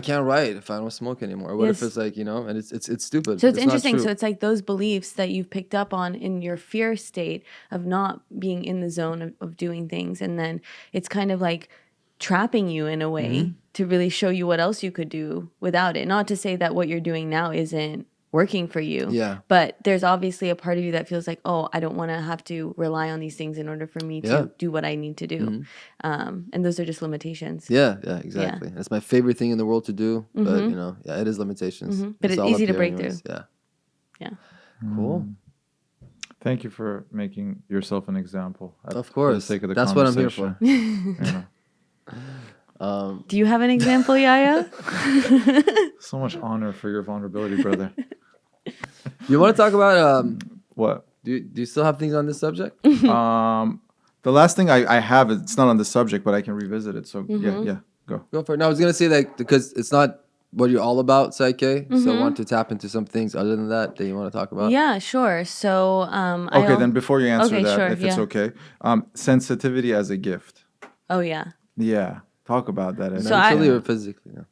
can't write if I don't smoke anymore, or what if it's like, you know, and it's stupid. So it's interesting. So it's like those beliefs that you've picked up on in your fear state of not being in the zone of doing things, and then it's kind of like trapping you in a way to really show you what else you could do without it. Not to say that what you're doing now isn't working for you. Yeah. But there's obviously a part of you that feels like, oh, I don't want to have to rely on these things in order for me to do what I need to do. And those are just limitations. Yeah, exactly. That's my favorite thing in the world to do. But you know, it is limitations. But it's easy to break anyways. through. Yeah. Cool. Thank you for making yourself an example. Of course. For the sake of the That's what I'm here conversation. for. Do you have an example, Yaya? So much honor for your vulnerability, brother. You want to talk about What? do you still have things on this subject? The last thing I have, it's not on the subject, but I can revisit it. So yeah, go. Go for it. No, I was gonna say that because it's not what you're all about, PSYCH-K. So I want to tap into some things other than that you want to talk about. Yeah, sure. So Okay, then before you answer that, sure, if it's okay, sensitivity as a gift. Oh yeah. Yeah, talk about that. So I- Mentally or physically? No.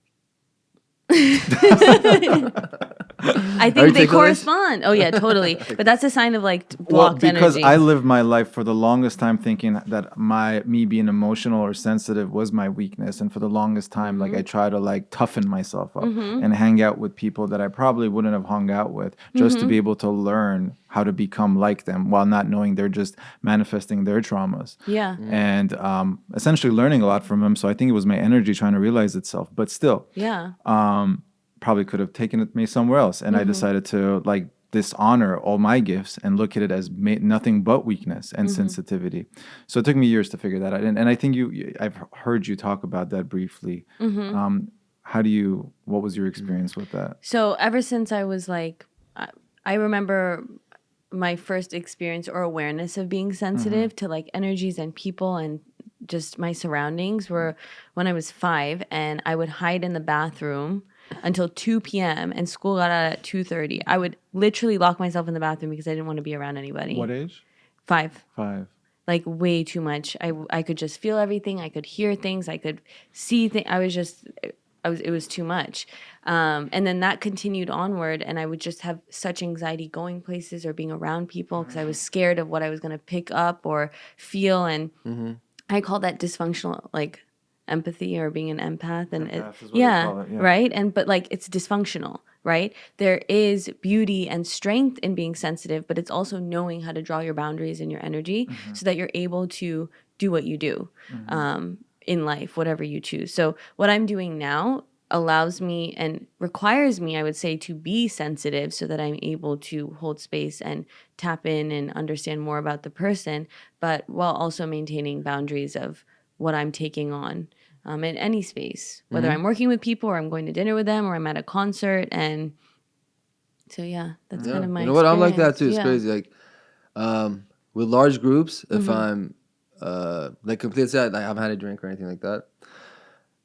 I think they ticklish? correspond. Oh yeah, totally. But that's a sign of like blocked because energy. I lived my life for the longest time thinking that me being emotional or sensitive was my weakness, and for the longest time, like I try to like toughen myself up and hang out with people that I probably wouldn't have hung out with just to be able to learn how to become like them while not knowing they're just manifesting their traumas. Yeah. And essentially learning a lot from them. So I think it was my energy trying to realize itself, but still. Yeah. Probably could have taken me somewhere else, and I decided to like dishonor all my gifts and look at it as nothing but weakness and sensitivity. So it took me years to figure that out, and I think I've heard you talk about that briefly. What was your experience with that? So ever since I was like, I remember my first experience or awareness of being sensitive to like energies and people and just my surroundings were when I was 5, and I would hide in the bathroom until 2 p.m. and school got out at 2:30. I would literally lock myself in the bathroom because I didn't want to be around anybody. What age? 5. 5. Like way too much. I could just feel everything. I could hear things. I could see things. It was too much. And then that continued onward, and I would just have such anxiety going places or being around people because I was scared of what I was going to pick up or feel. And I call that dysfunctional, like empathy or being an empath. And Empath is what they call it, yeah. right. And but like it's dysfunctional, right? There is beauty and strength in being sensitive, but it's also knowing how to draw your boundaries in your energy so that you're able to do what you do in life, whatever you choose. So what I'm doing now allows me and requires me, I would say, to be sensitive so that I'm able to hold space and tap in and understand more about the person, but while also maintaining boundaries of what I'm taking on in any space, whether I'm working with people or I'm going to dinner with them or I'm at a concert. And so, yeah, that's kind of my what? I'm like that experience. too. It's crazy. Like with large groups, if I'm like completely sad, I haven't had a drink or anything like that,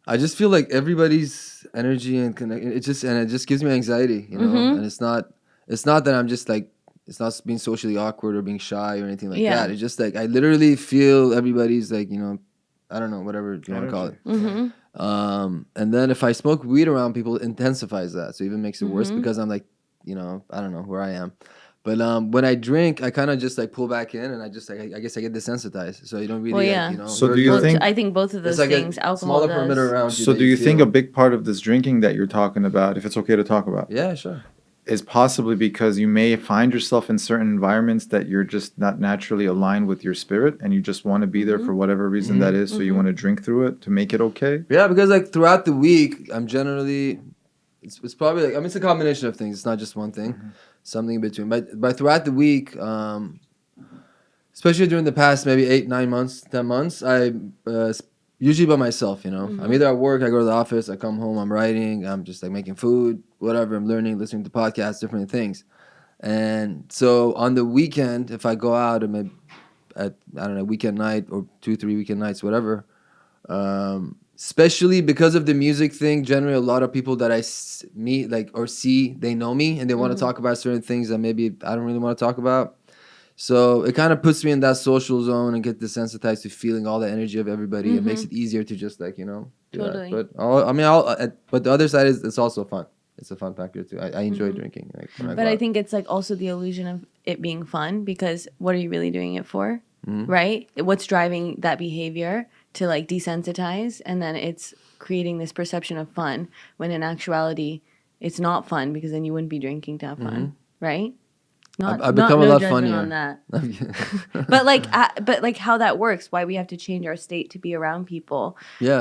I just feel like everybody's energy and it just gives me anxiety, you know. And it's not that I'm just like, it's not being socially awkward or being shy or anything like that. It's just like I literally feel everybody's like, you know, I don't know, whatever you want to call it. And then if I smoke weed around people, it intensifies that, so it even makes it worse because I'm like, you know, I don't know where I am. But when I drink, I kind of just like pull back in, and I just like I guess I get desensitized, so you don't really like, you know. So do you think? I think both of those like things, alcohol smaller does. perimeter around you. So do you think a big part of this drinking that you're talking about, if it's okay to talk about, yeah, sure, is possibly because you may find yourself in certain environments that you're just not naturally aligned with your spirit, and you just want to be there for whatever reason that is, so you want to drink through it to make it okay? Yeah, because like throughout the week, I'm generally, it's probably like, I mean, it's a combination of things. It's not just one thing, something in between. But throughout the week, especially during the past maybe 8, 9 months, 10 months, I usually by myself, you know. I'm either at work, I go to the office, I come home, I'm writing, I'm just like making food, whatever, I'm learning, listening to podcasts, different things. And so on the weekend, if I go out and at I don't know, weekend night or 2, 3 weekend nights, whatever, especially because of the music thing, generally a lot of people that I meet like or see, they know me and they want to talk about certain things that maybe I don't really want to talk about. So it kind of puts me in that social zone and get desensitized to feeling all the energy of everybody. It makes it easier to just like, you know, do Totally. that. But the other side is it's also fun. It's a fun factor too. I enjoy drinking. Like, But I think it's like also the illusion of it being fun, because what are you really doing it for? Right? What's driving that behavior to like desensitize? And then it's creating this perception of fun when in actuality it's not fun, because then you wouldn't be drinking to have fun. Right? I've become a lot funnier on that. but like how that works, why we have to change our state to be around people,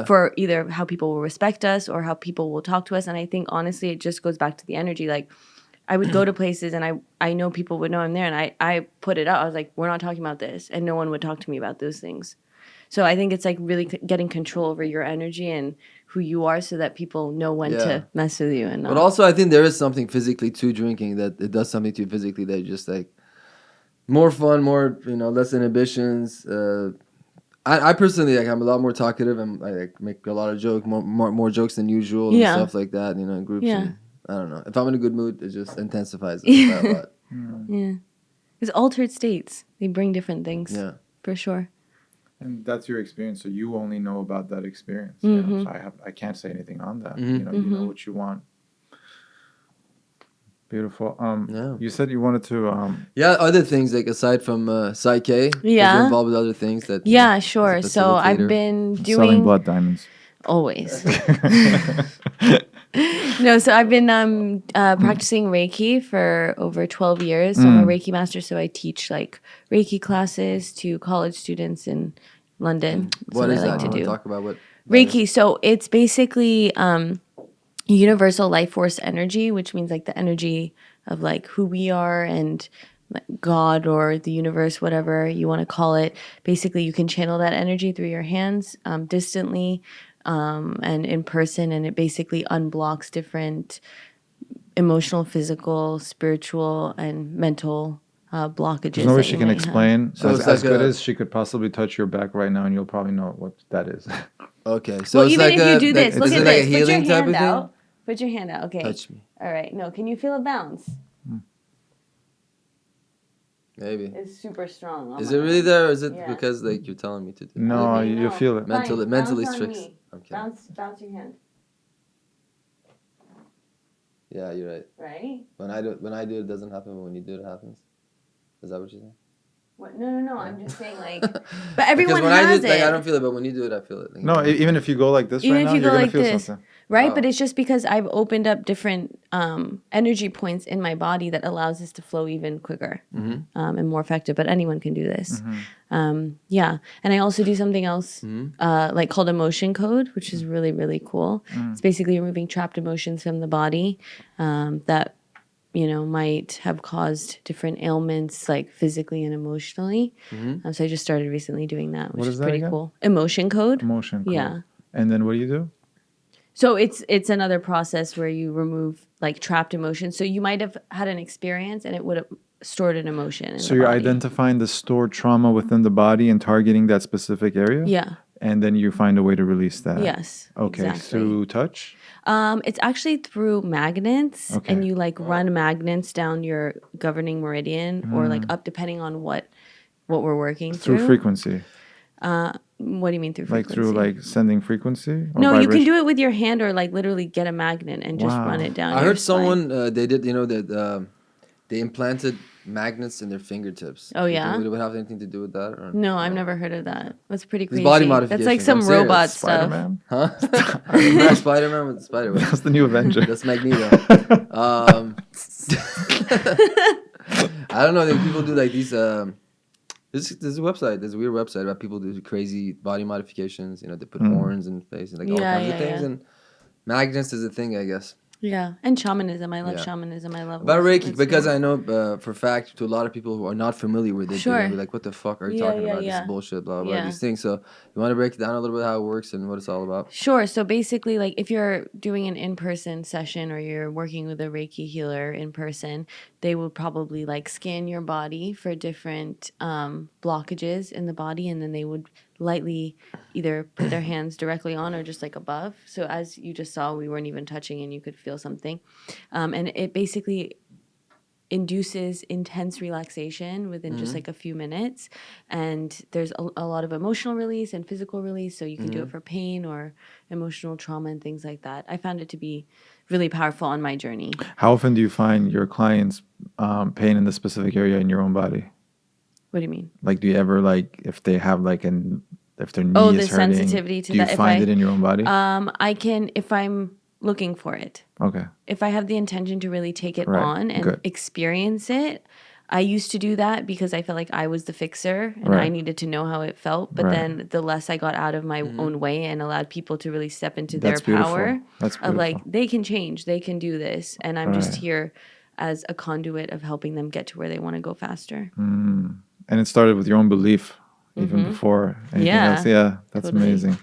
for either how people will respect us or how people will talk to us. And I think honestly it just goes back to the energy. Like I would go to places and I know people would know I'm there, and I put it out. I was like, we're not talking about this, and no one would talk to me about those things. So I think it's like really getting control over your energy and who you are, so that people know when to mess with you and not. But also I think there is something physically to drinking, that it does something to you physically that you're just like more fun, more, you know, less inhibitions. I personally, like, I'm a lot more talkative, and I like make a lot of jokes, more jokes than usual and stuff like that, you know, in groups. Yeah. And, I don't know. If I'm in a good mood, it just intensifies it a lot. Yeah. Because altered states, they bring different things. Yeah. For sure. And that's your experience, so you only know about that experience. You know? So I can't say anything on that. You know, you know what you want. Beautiful. Yeah. You said you wanted to. Yeah, other things like aside from PSYCH-K, 'cause Yeah. you're involved with other things that. Yeah, as a sure. So I've facilitator. been Selling doing blood diamonds. always. No, so I've been practicing Reiki for over 12 years. So I'm a Reiki master. So I teach like Reiki classes to college students in London. That's What I is like that? to You wanna do. talk about what that Reiki. is? So it's basically universal life force energy, which means like the energy of like who we are and like God or the universe, whatever you want to call it. Basically, you can channel that energy through your hands distantly and in person, and it basically unblocks different emotional, physical, spiritual, and mental blockages. There's no way that she you can might have. explain So as, it's like as good a- as she could possibly touch your back right now, and you'll probably know what that is. Okay, so Well, it's even like if you do like, this, look is at it like this. a Put your healing type hand of thing? out. Put your hand out. Okay. Touch me. All right. No, can you feel a bounce? Maybe. It's super strong. on Is my it really hand. there, or is it Yeah. because like you're telling me to do? No, Okay, you'll no. feel it. Mentally- Fine. mentally Bounce on tricks. me. Okay. Bounce your hand. Yeah, you're right. Right? When I do it doesn't happen, but when you do it, it happens. Is that what you're saying? What? No. I'm just saying like, but everyone Because when has I do it, it. like, I don't feel it, but when you do it, I feel it. Like, No, even if you go like this Even right if now, you you're go gonna like feel this. something. Right, Oh. but it's just because I've opened up different energy points in my body that allows this to flow even quicker and more effective. But anyone can do this. Yeah, and I also do something else like called emotion code, which is really really cool. It's basically removing trapped emotions from the body that might have caused different ailments like physically and emotionally. So I just started recently doing that, which What is is that pretty again? cool. Emotion code. Emotion. Code. Yeah. And then what do you do? So it's another process where you remove like trapped emotions. So you might have had an experience and it would have stored an emotion. In So the you're body. identifying the stored trauma within the body and targeting that specific area. Yeah. And then you find a way to release that. Yes. Okay. Exactly. Through touch. It's actually through magnets, Okay. and you like run magnets down your governing meridian or like up, depending on what we're working Through frequency. What do you mean through Like frequency? through like sending frequency. Or No, you can vibration? do it with your hand or like literally get a magnet and just Wow. run it down. I your heard spine. someone they did that they implanted magnets in their fingertips. Oh, Do you yeah? think it would have anything to do with that? Or? No, I've never heard of that. That's pretty It's crazy. body That's like modifications, some I'm serious. robot stuff. Spider-Man. Huh? No, Spider-Man with the spider web. That's the new Avenger. That's Magneto. I don't know. Like, people do like these. There's a website. There's a weird website about people do crazy body modifications. They put horns in face and like all Yeah, kinds of yeah, things. yeah. And magnets is a thing, I guess. Yeah, and shamanism. I love Yeah. shamanism. I love About Reiki, that's because great. I know for a fact to a lot of people who are not familiar with it, Sure. they're gonna be like, "What the fuck are you Yeah, talking yeah, about? This yeah. is bullshit." Blah blah. Yeah. These things. So you want to break it down a little bit how it works and what it's all about. Sure. So basically, like if you're doing an in-person session or you're working with a Reiki healer in person, they will probably like scan your body for different blockages in the body, and then they would lightly either put their hands directly on or just like above. So as you just saw, we weren't even touching, and you could feel something, and it basically induces intense relaxation within just like a few minutes, and there's a lot of emotional release and physical release, so you can do it for pain or emotional trauma and things like that. I found it to be really powerful on my journey. How often do you find your clients pain in the specific area in your own body? What do you mean? Like, do you ever like if they have like if their knee Oh, is the hurting? sensitivity to do you that. If find I- it in your own body? I can, if I'm looking for it, Okay. if I have the intention to really take it Right, on and good. experience it. I used to do that because I felt like I was the fixer and I Right. needed to know how it felt. But Right. then the less I got out of my own way and allowed people to really step into That's their beautiful. power That's of like, beautiful. they can change, they can do this. And I'm just Right. here as a conduit of helping them get to where they want to go faster. And it started with your own belief, even before anything Yeah, else. Yeah, that's totally. amazing.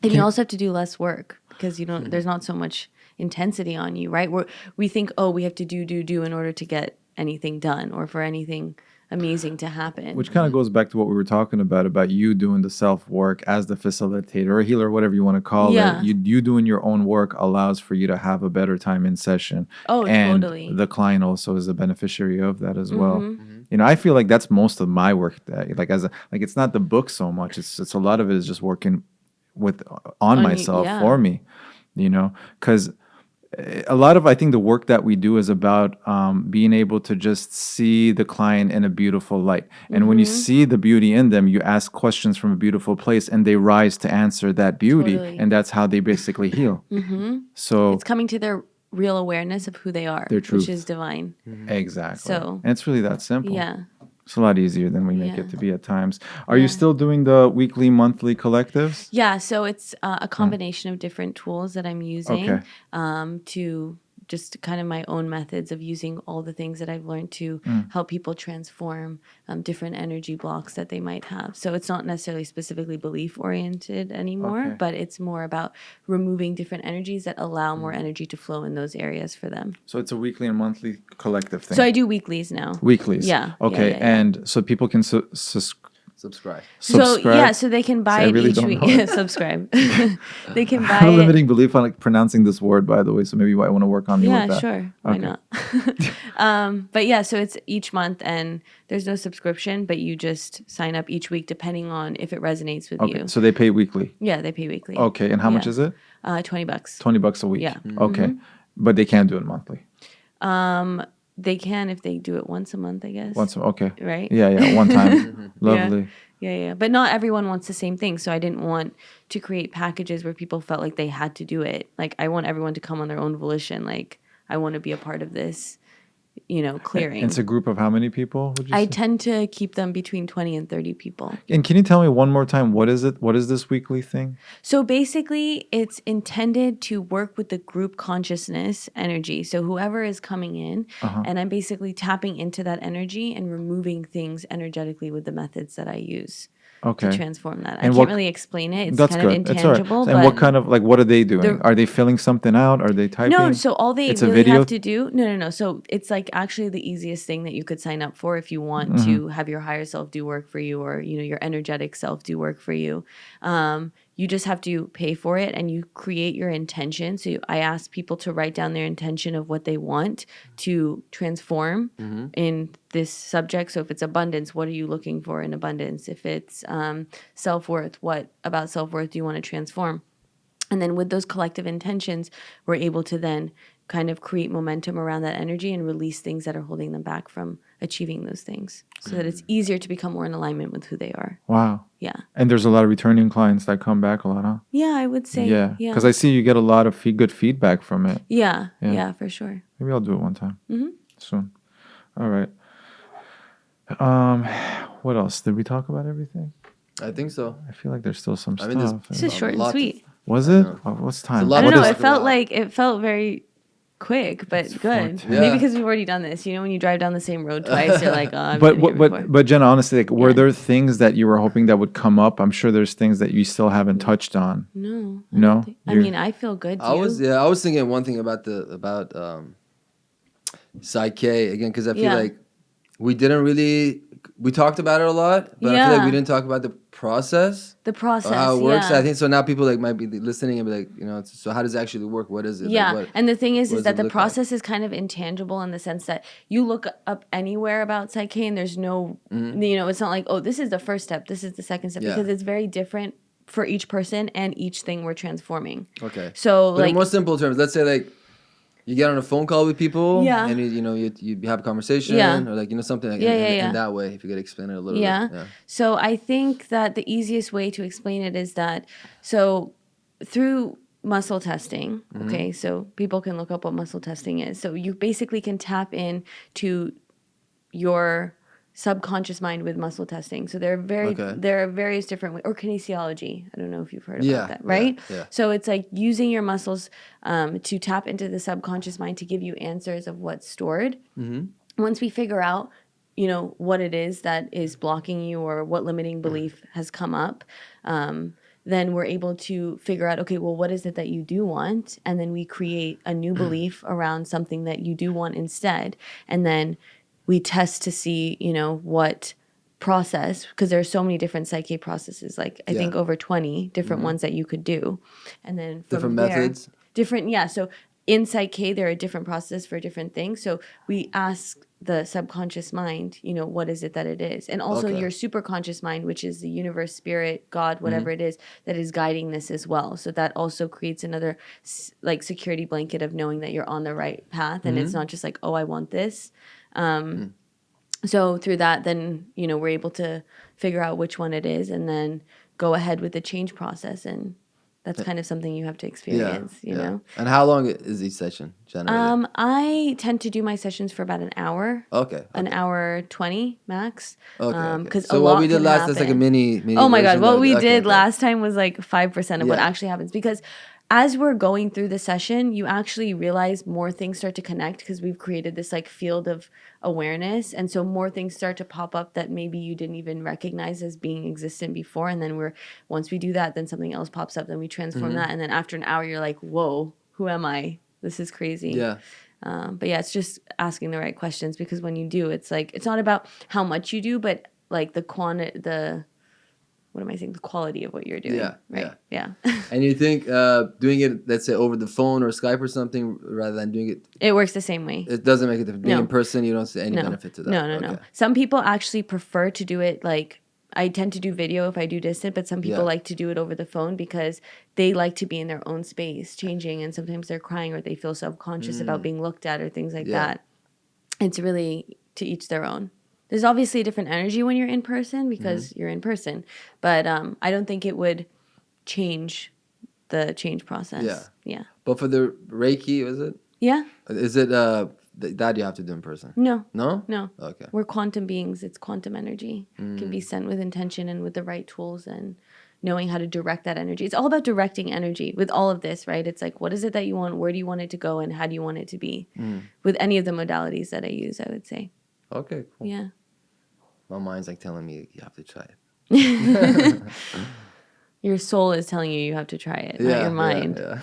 And you also have to do less work because you don't. There's not so much intensity on you, right? We think, oh, we have to do in order to get anything done or for anything amazing to happen. Which kind of goes back to what we were talking about you doing the self work as the facilitator or healer, whatever you want to call Yeah. it. You doing your own work allows for you to have a better time in session. Oh, and totally. the client also is a beneficiary of that as well. Mm-hmm. I feel like that's most of my work. Like it's not the book so much. It's a lot of it is just working on you, myself yeah. for me. Because a lot of, I think, the work that we do is about being able to just see the client in a beautiful light. And when you see the beauty in them, you ask questions from a beautiful place and they rise to answer that beauty. Totally. And that's how they basically heal. So It's coming to their real awareness of who they are, Their truth. which is divine. exactly. So- and it's really that simple. Yeah. It's a lot easier than we make Yeah. it to be at times. Are you still doing the weekly, monthly collectives? Yeah, so it's a combination of different tools that I'm using Okay. to just kind of my own methods of using all the things that I've learned to help people transform different energy blocks that they might have. So it's not necessarily specifically belief oriented anymore, Okay. but it's more about removing different energies that allow more energy to flow in those areas for them. So it's a weekly and monthly collective thing. So I do weeklies now. Weeklies. Yeah, Okay. yeah, yeah. And so people can Subscribe. subscribe. So they can buy I it really each don't week. know it. Subscribe. They can I buy have a it. limiting belief on like pronouncing this word, by the way. So maybe I want to work on me Yeah, with that. sure. Why Okay. not? But yeah, so it's each month and there's no subscription, but you just sign up each week depending on if it resonates with Okay. you. So they pay weekly. Yeah, they pay weekly. Okay. And how much Yeah. is it? $20. $20 a week. Yeah. Okay. But they can't do it monthly. They can if they do it once a month, I guess. Okay. Right? Yeah, yeah. One time. Lovely. Yeah. But not everyone wants the same thing. So I didn't want to create packages where people felt like they had to do it. Like I want everyone to come on their own volition. Like I want to be a part of this, clearing. It's a group of how many people, would you I say? tend to keep them between 20 and 30 people. And can you tell me one more time, what is it? What is this weekly thing? So basically, it's intended to work with the group consciousness energy. So whoever is coming in, and I'm basically tapping into that energy and removing things energetically with the methods that I use Okay. to transform that. And I what- can't really explain it. It's That's kind good. of It's all right. intangible. And what kind of, like, what are they doing? The- Are they filling something out? Are they typing? No, so all they It's a really video? have to do, no. So it's like actually the easiest thing that you could sign up for if you want Mm-hmm. to have your higher self do work for you, or your energetic self do work for you. You just have to pay for it and you create your intention. So I ask people to write down their intention of what they want to transform in this subject. So if it's abundance, what are you looking for in abundance? If it's self-worth, what about self-worth do you want to transform? And then with those collective intentions, we're able to then kind of create momentum around that energy and release things that are holding them back from achieving those things so that it's easier to become more in alignment with who they are. Wow. Yeah. And there's a lot of returning clients that come back a lot, huh? Yeah, I would say. Yeah. Yeah. Because I see you get a lot of good feedback from it. Yeah, Yeah. yeah, for sure. Maybe I'll do it one time soon. All right. What else? Did we talk about everything? I think so. I feel like there's still some I mean, there's- stuff. This is short and lot- sweet. Was it? Oh, what's time? lot I What don't know. is- It felt very quick, but good. 14. Yeah. Maybe because we've already done this. When you drive down the same road twice, you're like, oh, I've But been here before. but Jenna, honestly, like, were Yeah. there things that you were hoping that would come up? I'm sure there's things that you still haven't touched on. No. No? I You're- mean, I feel good. Do I you? was thinking one thing about PSYCH-K again, because I feel Yeah. like we talked about it a lot, but I feel like Yeah. we didn't talk about the process The process. of how it works. Yeah. I think so now people might be listening and be like, so how does it actually work? What is it? Like, Yeah, what- and the thing is what does that it the look like? process is kind of intangible in the sense that you look up anywhere about PSYCH-K and there's no, it's not like, oh, this is the first step, this is the second step, Yeah. because it's very different for each person and each thing we're transforming. Okay. So But like, in more simple terms, let's say like you get on a phone call with people, Yeah. and you have a conversation, Yeah. or like something like Yeah, in, yeah, in, yeah. in that way. If you could explain it a little Yeah. bit. Yeah. So I think that the easiest way to explain it is that through muscle testing, okay, so people can look up what muscle testing is. So you basically can tap in to your subconscious mind with muscle testing. So there are various different ways, or kinesiology. I don't know if you've heard Yeah, about that, right? yeah. So it's like using your muscles to tap into the subconscious mind to give you answers of what's stored. Once we figure out what it is that is blocking you or what limiting belief has come up, then we're able to figure out, okay, well, what is it that you do want? And then we create a new belief around something that you do want instead. And then we test to see, what process, because there are so many different psyche processes, like I think over 20 different ones that you could do. And then from Different there- methods. Different, yeah. So in PSYCH-K, there are different processes for different things. So we ask the subconscious mind, what is it that it is? And also your superconscious mind, which is the universe, spirit, God, whatever it is, that is guiding this as well. So that also creates another like security blanket of knowing that you're on the right path. And it's not just like, oh, I want this. So through that, then, we're able to figure out which one it is and then go ahead with the change process. And that's kind of something you have to experience, you know? And how long is each session generally? I tend to do my sessions for about an hour. Okay. An hour 20 max. Okay. So what we did last is like a mini oh my God. version What of we it. did last time was like 5% of what actually happens. Because as we're going through the session, you actually realize more things start to connect because we've created this like field of awareness. And so more things start to pop up that maybe you didn't even recognize as being existent before. And then once we do that, then something else pops up, then we transform that. And then after an hour, you're like, whoa, who am I? This is crazy. Yeah. But yeah, it's just asking the right questions because when you do, it's like, it's not about how much you do, but like the quality of what you're doing. Yeah. Right. Yeah. And you think doing it, let's say over the phone or Skype or something, rather than doing it, it works the same way. it doesn't make a difference. Being in person, you don't see any benefit to that. No. Some people actually prefer to do it like, I tend to do video if I do distant, but some people like to do it over the phone because they like to be in their own space, changing, and sometimes they're crying or they feel self-conscious about being looked at or things like that. It's really to each their own. There's obviously a different energy when you're in person because you're in person, but I don't think it would change the change process. Yeah. But for the Reiki, is it? Yeah. Is it that you have to do in person? No. No? No. Okay. We're quantum beings. It's quantum energy. It can be sent with intention and with the right tools and knowing how to direct that energy. It's all about directing energy with all of this, right? It's like, what is it that you want? Where do you want it to go? And how do you want it to be? With any of the modalities that I use, I would say. Okay, cool. Yeah. My mind's like telling me you have to try it. Your soul is telling you have to try it, not your mind. Yeah.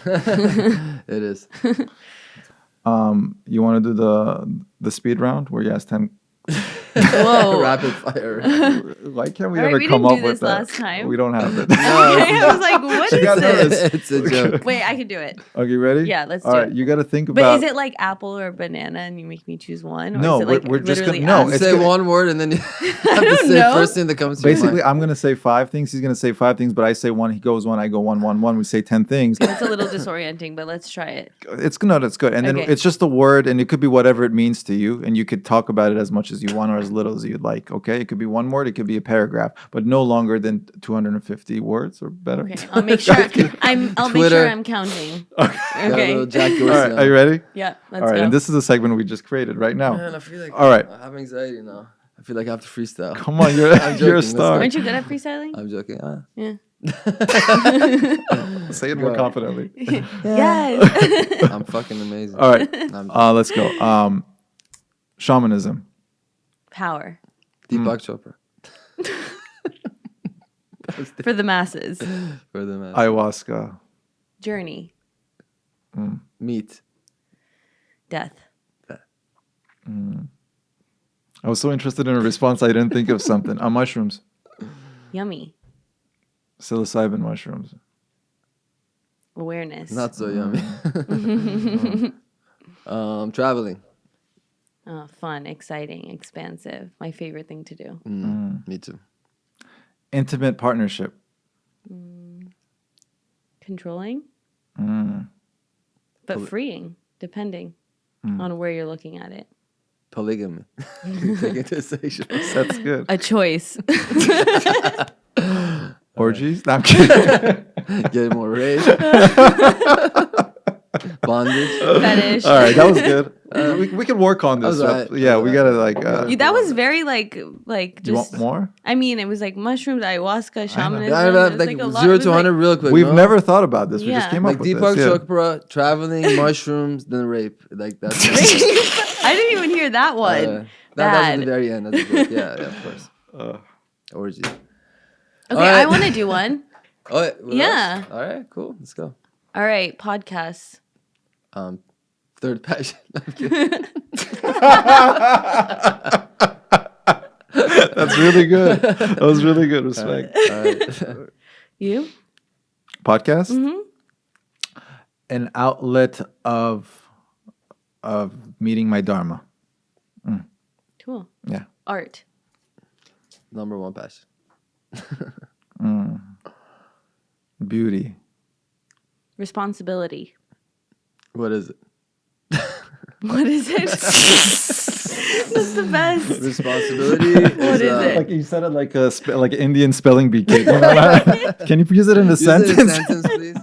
It is. You want to do the speed round where you ask 10? Whoa. Rapid fire. Why can't we All right, ever we come didn't up do with this that? last time. We don't have it. I was like, what She is got this? nervous. It's a joke. Wait, I can do it. Okay, ready? Yeah, let's All do right, it. you got to think But about. is it like apple or banana and you make me choose one? Or No, is it like we're just literally gonna- no, ask? it's Say gonna- one word and then you have to don't say know. first thing that comes to your Basically, mind. I'm gonna say 5 things. He's gonna say 5 things, but I say 1. He goes 1. I go 1, 1, 1. We say 10 things. It's a little disorienting, but let's try it. It's good. No, that's good. And then Okay. it's just a word, and it could be whatever it means to you, and you could talk about it as much as you want or as little as you'd like. Okay, it could be one word, it could be a paragraph, but no longer than 250 words or better. Okay, I'll make sure I'll make sure Twitter. I'm counting. Got a little Okay. Jack All right, Dorsey. are you ready? Yeah, let's All right, go. and this is a segment we just created right now. Man, I feel like All right. I have anxiety now. I feel like I have to freestyle. Come on, you're I'm you're a joking, star. Aren't you good at freestyling? I'm joking. Yeah. Say it more Go. confidently. Yes. I'm fucking amazing. All right, I'm let's go. Shamanism. Power Deepak Chopra. for the masses. For the man. Ayahuasca. Journey. Meat. Death. I was so interested in a response, I didn't think of something. Mushrooms. Yummy. Psilocybin mushrooms. Awareness. Not so yummy. Traveling. Oh, fun, exciting, expansive. My favorite thing to do. Me too. Intimate partnership. Controlling. But freeing, depending on where you're looking at it. Polygamy. Take it to sexual. That's good. A choice. Orgies? No, I'm kidding. Get more rage. Bondage. Fetish. All right, that was good. We can work on this. That was right? Yeah, we gotta like. That was very like Do you want just. more? I mean, it was like mushrooms, ayahuasca, shamanism. I It don't was like like a lot. 0 It was to 100 real quick. We've no? never thought about this. We just Yeah. came Like up with Deepak this. Yeah. Chopra, traveling, mushrooms, then rape. Like that's. I didn't even hear that one. That's at Bad. the very end. That's good. Yeah, of course. Orgy. Okay, Alright. I want to do one. Oh, wait, what Yeah. else? All right, cool. Let's go. All right, podcasts. Third passion. I'm kidding. That's really good. That was really good. Respect. All right. You? Podcast. an outlet of meeting my dharma. Cool. Yeah. Art. Number one passion. Beauty. Responsibility. What is it? What is it? That's the best. Responsibility. What is it? Like you said it like a like an Indian spelling bee kid. Can you use it in a Use sentence? it in a sentence, please.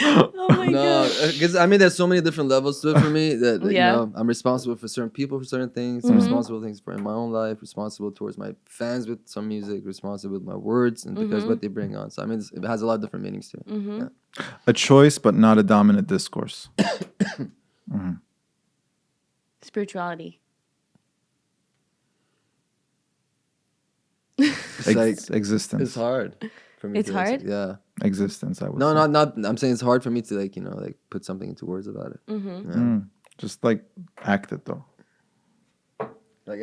Oh my No, god. because I mean, there's so many different levels to it for me that Yeah. you know, I'm responsible for certain people for certain things. I'm responsible for things for in my own life. Responsible towards my fans with some music. Responsible with my words and because what they bring on. So I mean, it has a lot of different meanings to it. Yeah. A choice, but not a dominant discourse. Spirituality. It's like Existence. it's hard for me. It's to hard? Yeah. Existence, I would No, say. not. I'm saying it's hard for me to like you know like put something into words about it. Yeah. Just like act it though. Like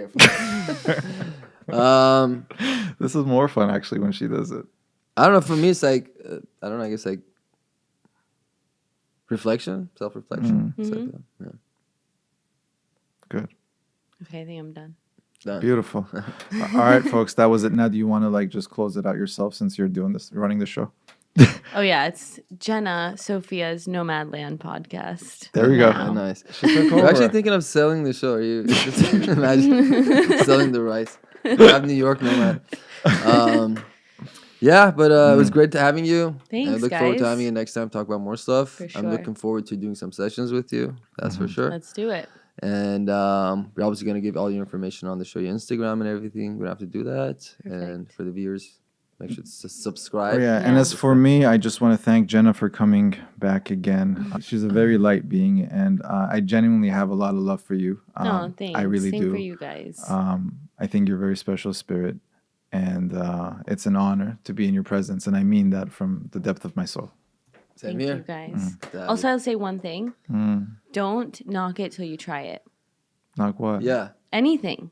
This is more fun actually when she does it. I don't know. For me, it's like I don't know. I guess like reflection, self-reflection. It's like, yeah. Good. Okay, I think I'm done. Done. Beautiful. All right, folks, that was it. Now, do you want to like just close it out yourself since you're doing this, running the show? Oh yeah, it's Jena Sophia's NomadLand podcast. There we go. Ah, nice. She took We're over. actually thinking of selling the show. Are you just imagine selling the rights? Have New York Nomad. Yeah, but it was great to having you. Thanks, I look forward to guys. having you next time. Talk about more stuff. For I'm sure. looking forward to doing some sessions with you. That's for sure. Let's do it. And we're obviously going to give all your information on the show, your Instagram and everything. We're going to have to do that. And for the viewers, make sure to subscribe. Oh, yeah. And as for me, I just want to thank Jena for coming back again. She's a very light being, and I genuinely have a lot of love for you. No, thanks. I really Same do. for you guys. I think you're a very special spirit, and it's an honor to be in your presence, and I mean that from the depth of my soul. Same Thank here. you guys. Daddy. Also, I'll say one thing. Don't knock it till you try it. Knock what? Yeah. Anything,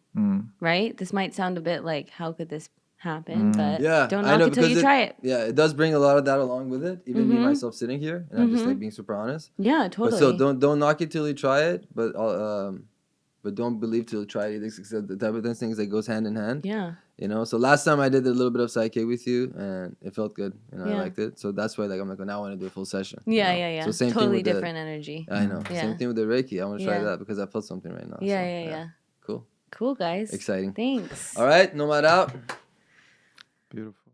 right? This might sound a bit like, how could this happen? But Yeah. don't I knock know, it till you because try it. Yeah, it does bring a lot of that along with it. Even me myself sitting here, and I'm just like being super honest. Yeah, totally. But still, don't knock it till you try it. But don't believe till you try it. It's the type of things that goes hand in hand. Yeah. You know. So last time I did a little bit of PSYCH-K with you, and it felt good. You know, Yeah. I liked it. So that's why I'm like, now I want to do a full session. Yeah, you know? yeah. So same thing Totally with different energy. I know. Yeah. Same thing with the Reiki. I want to try Yeah. that because I felt something right now. Yeah, So, yeah. Cool. Cool, guys. Exciting. Thanks. All right, Nomad out. Beautiful.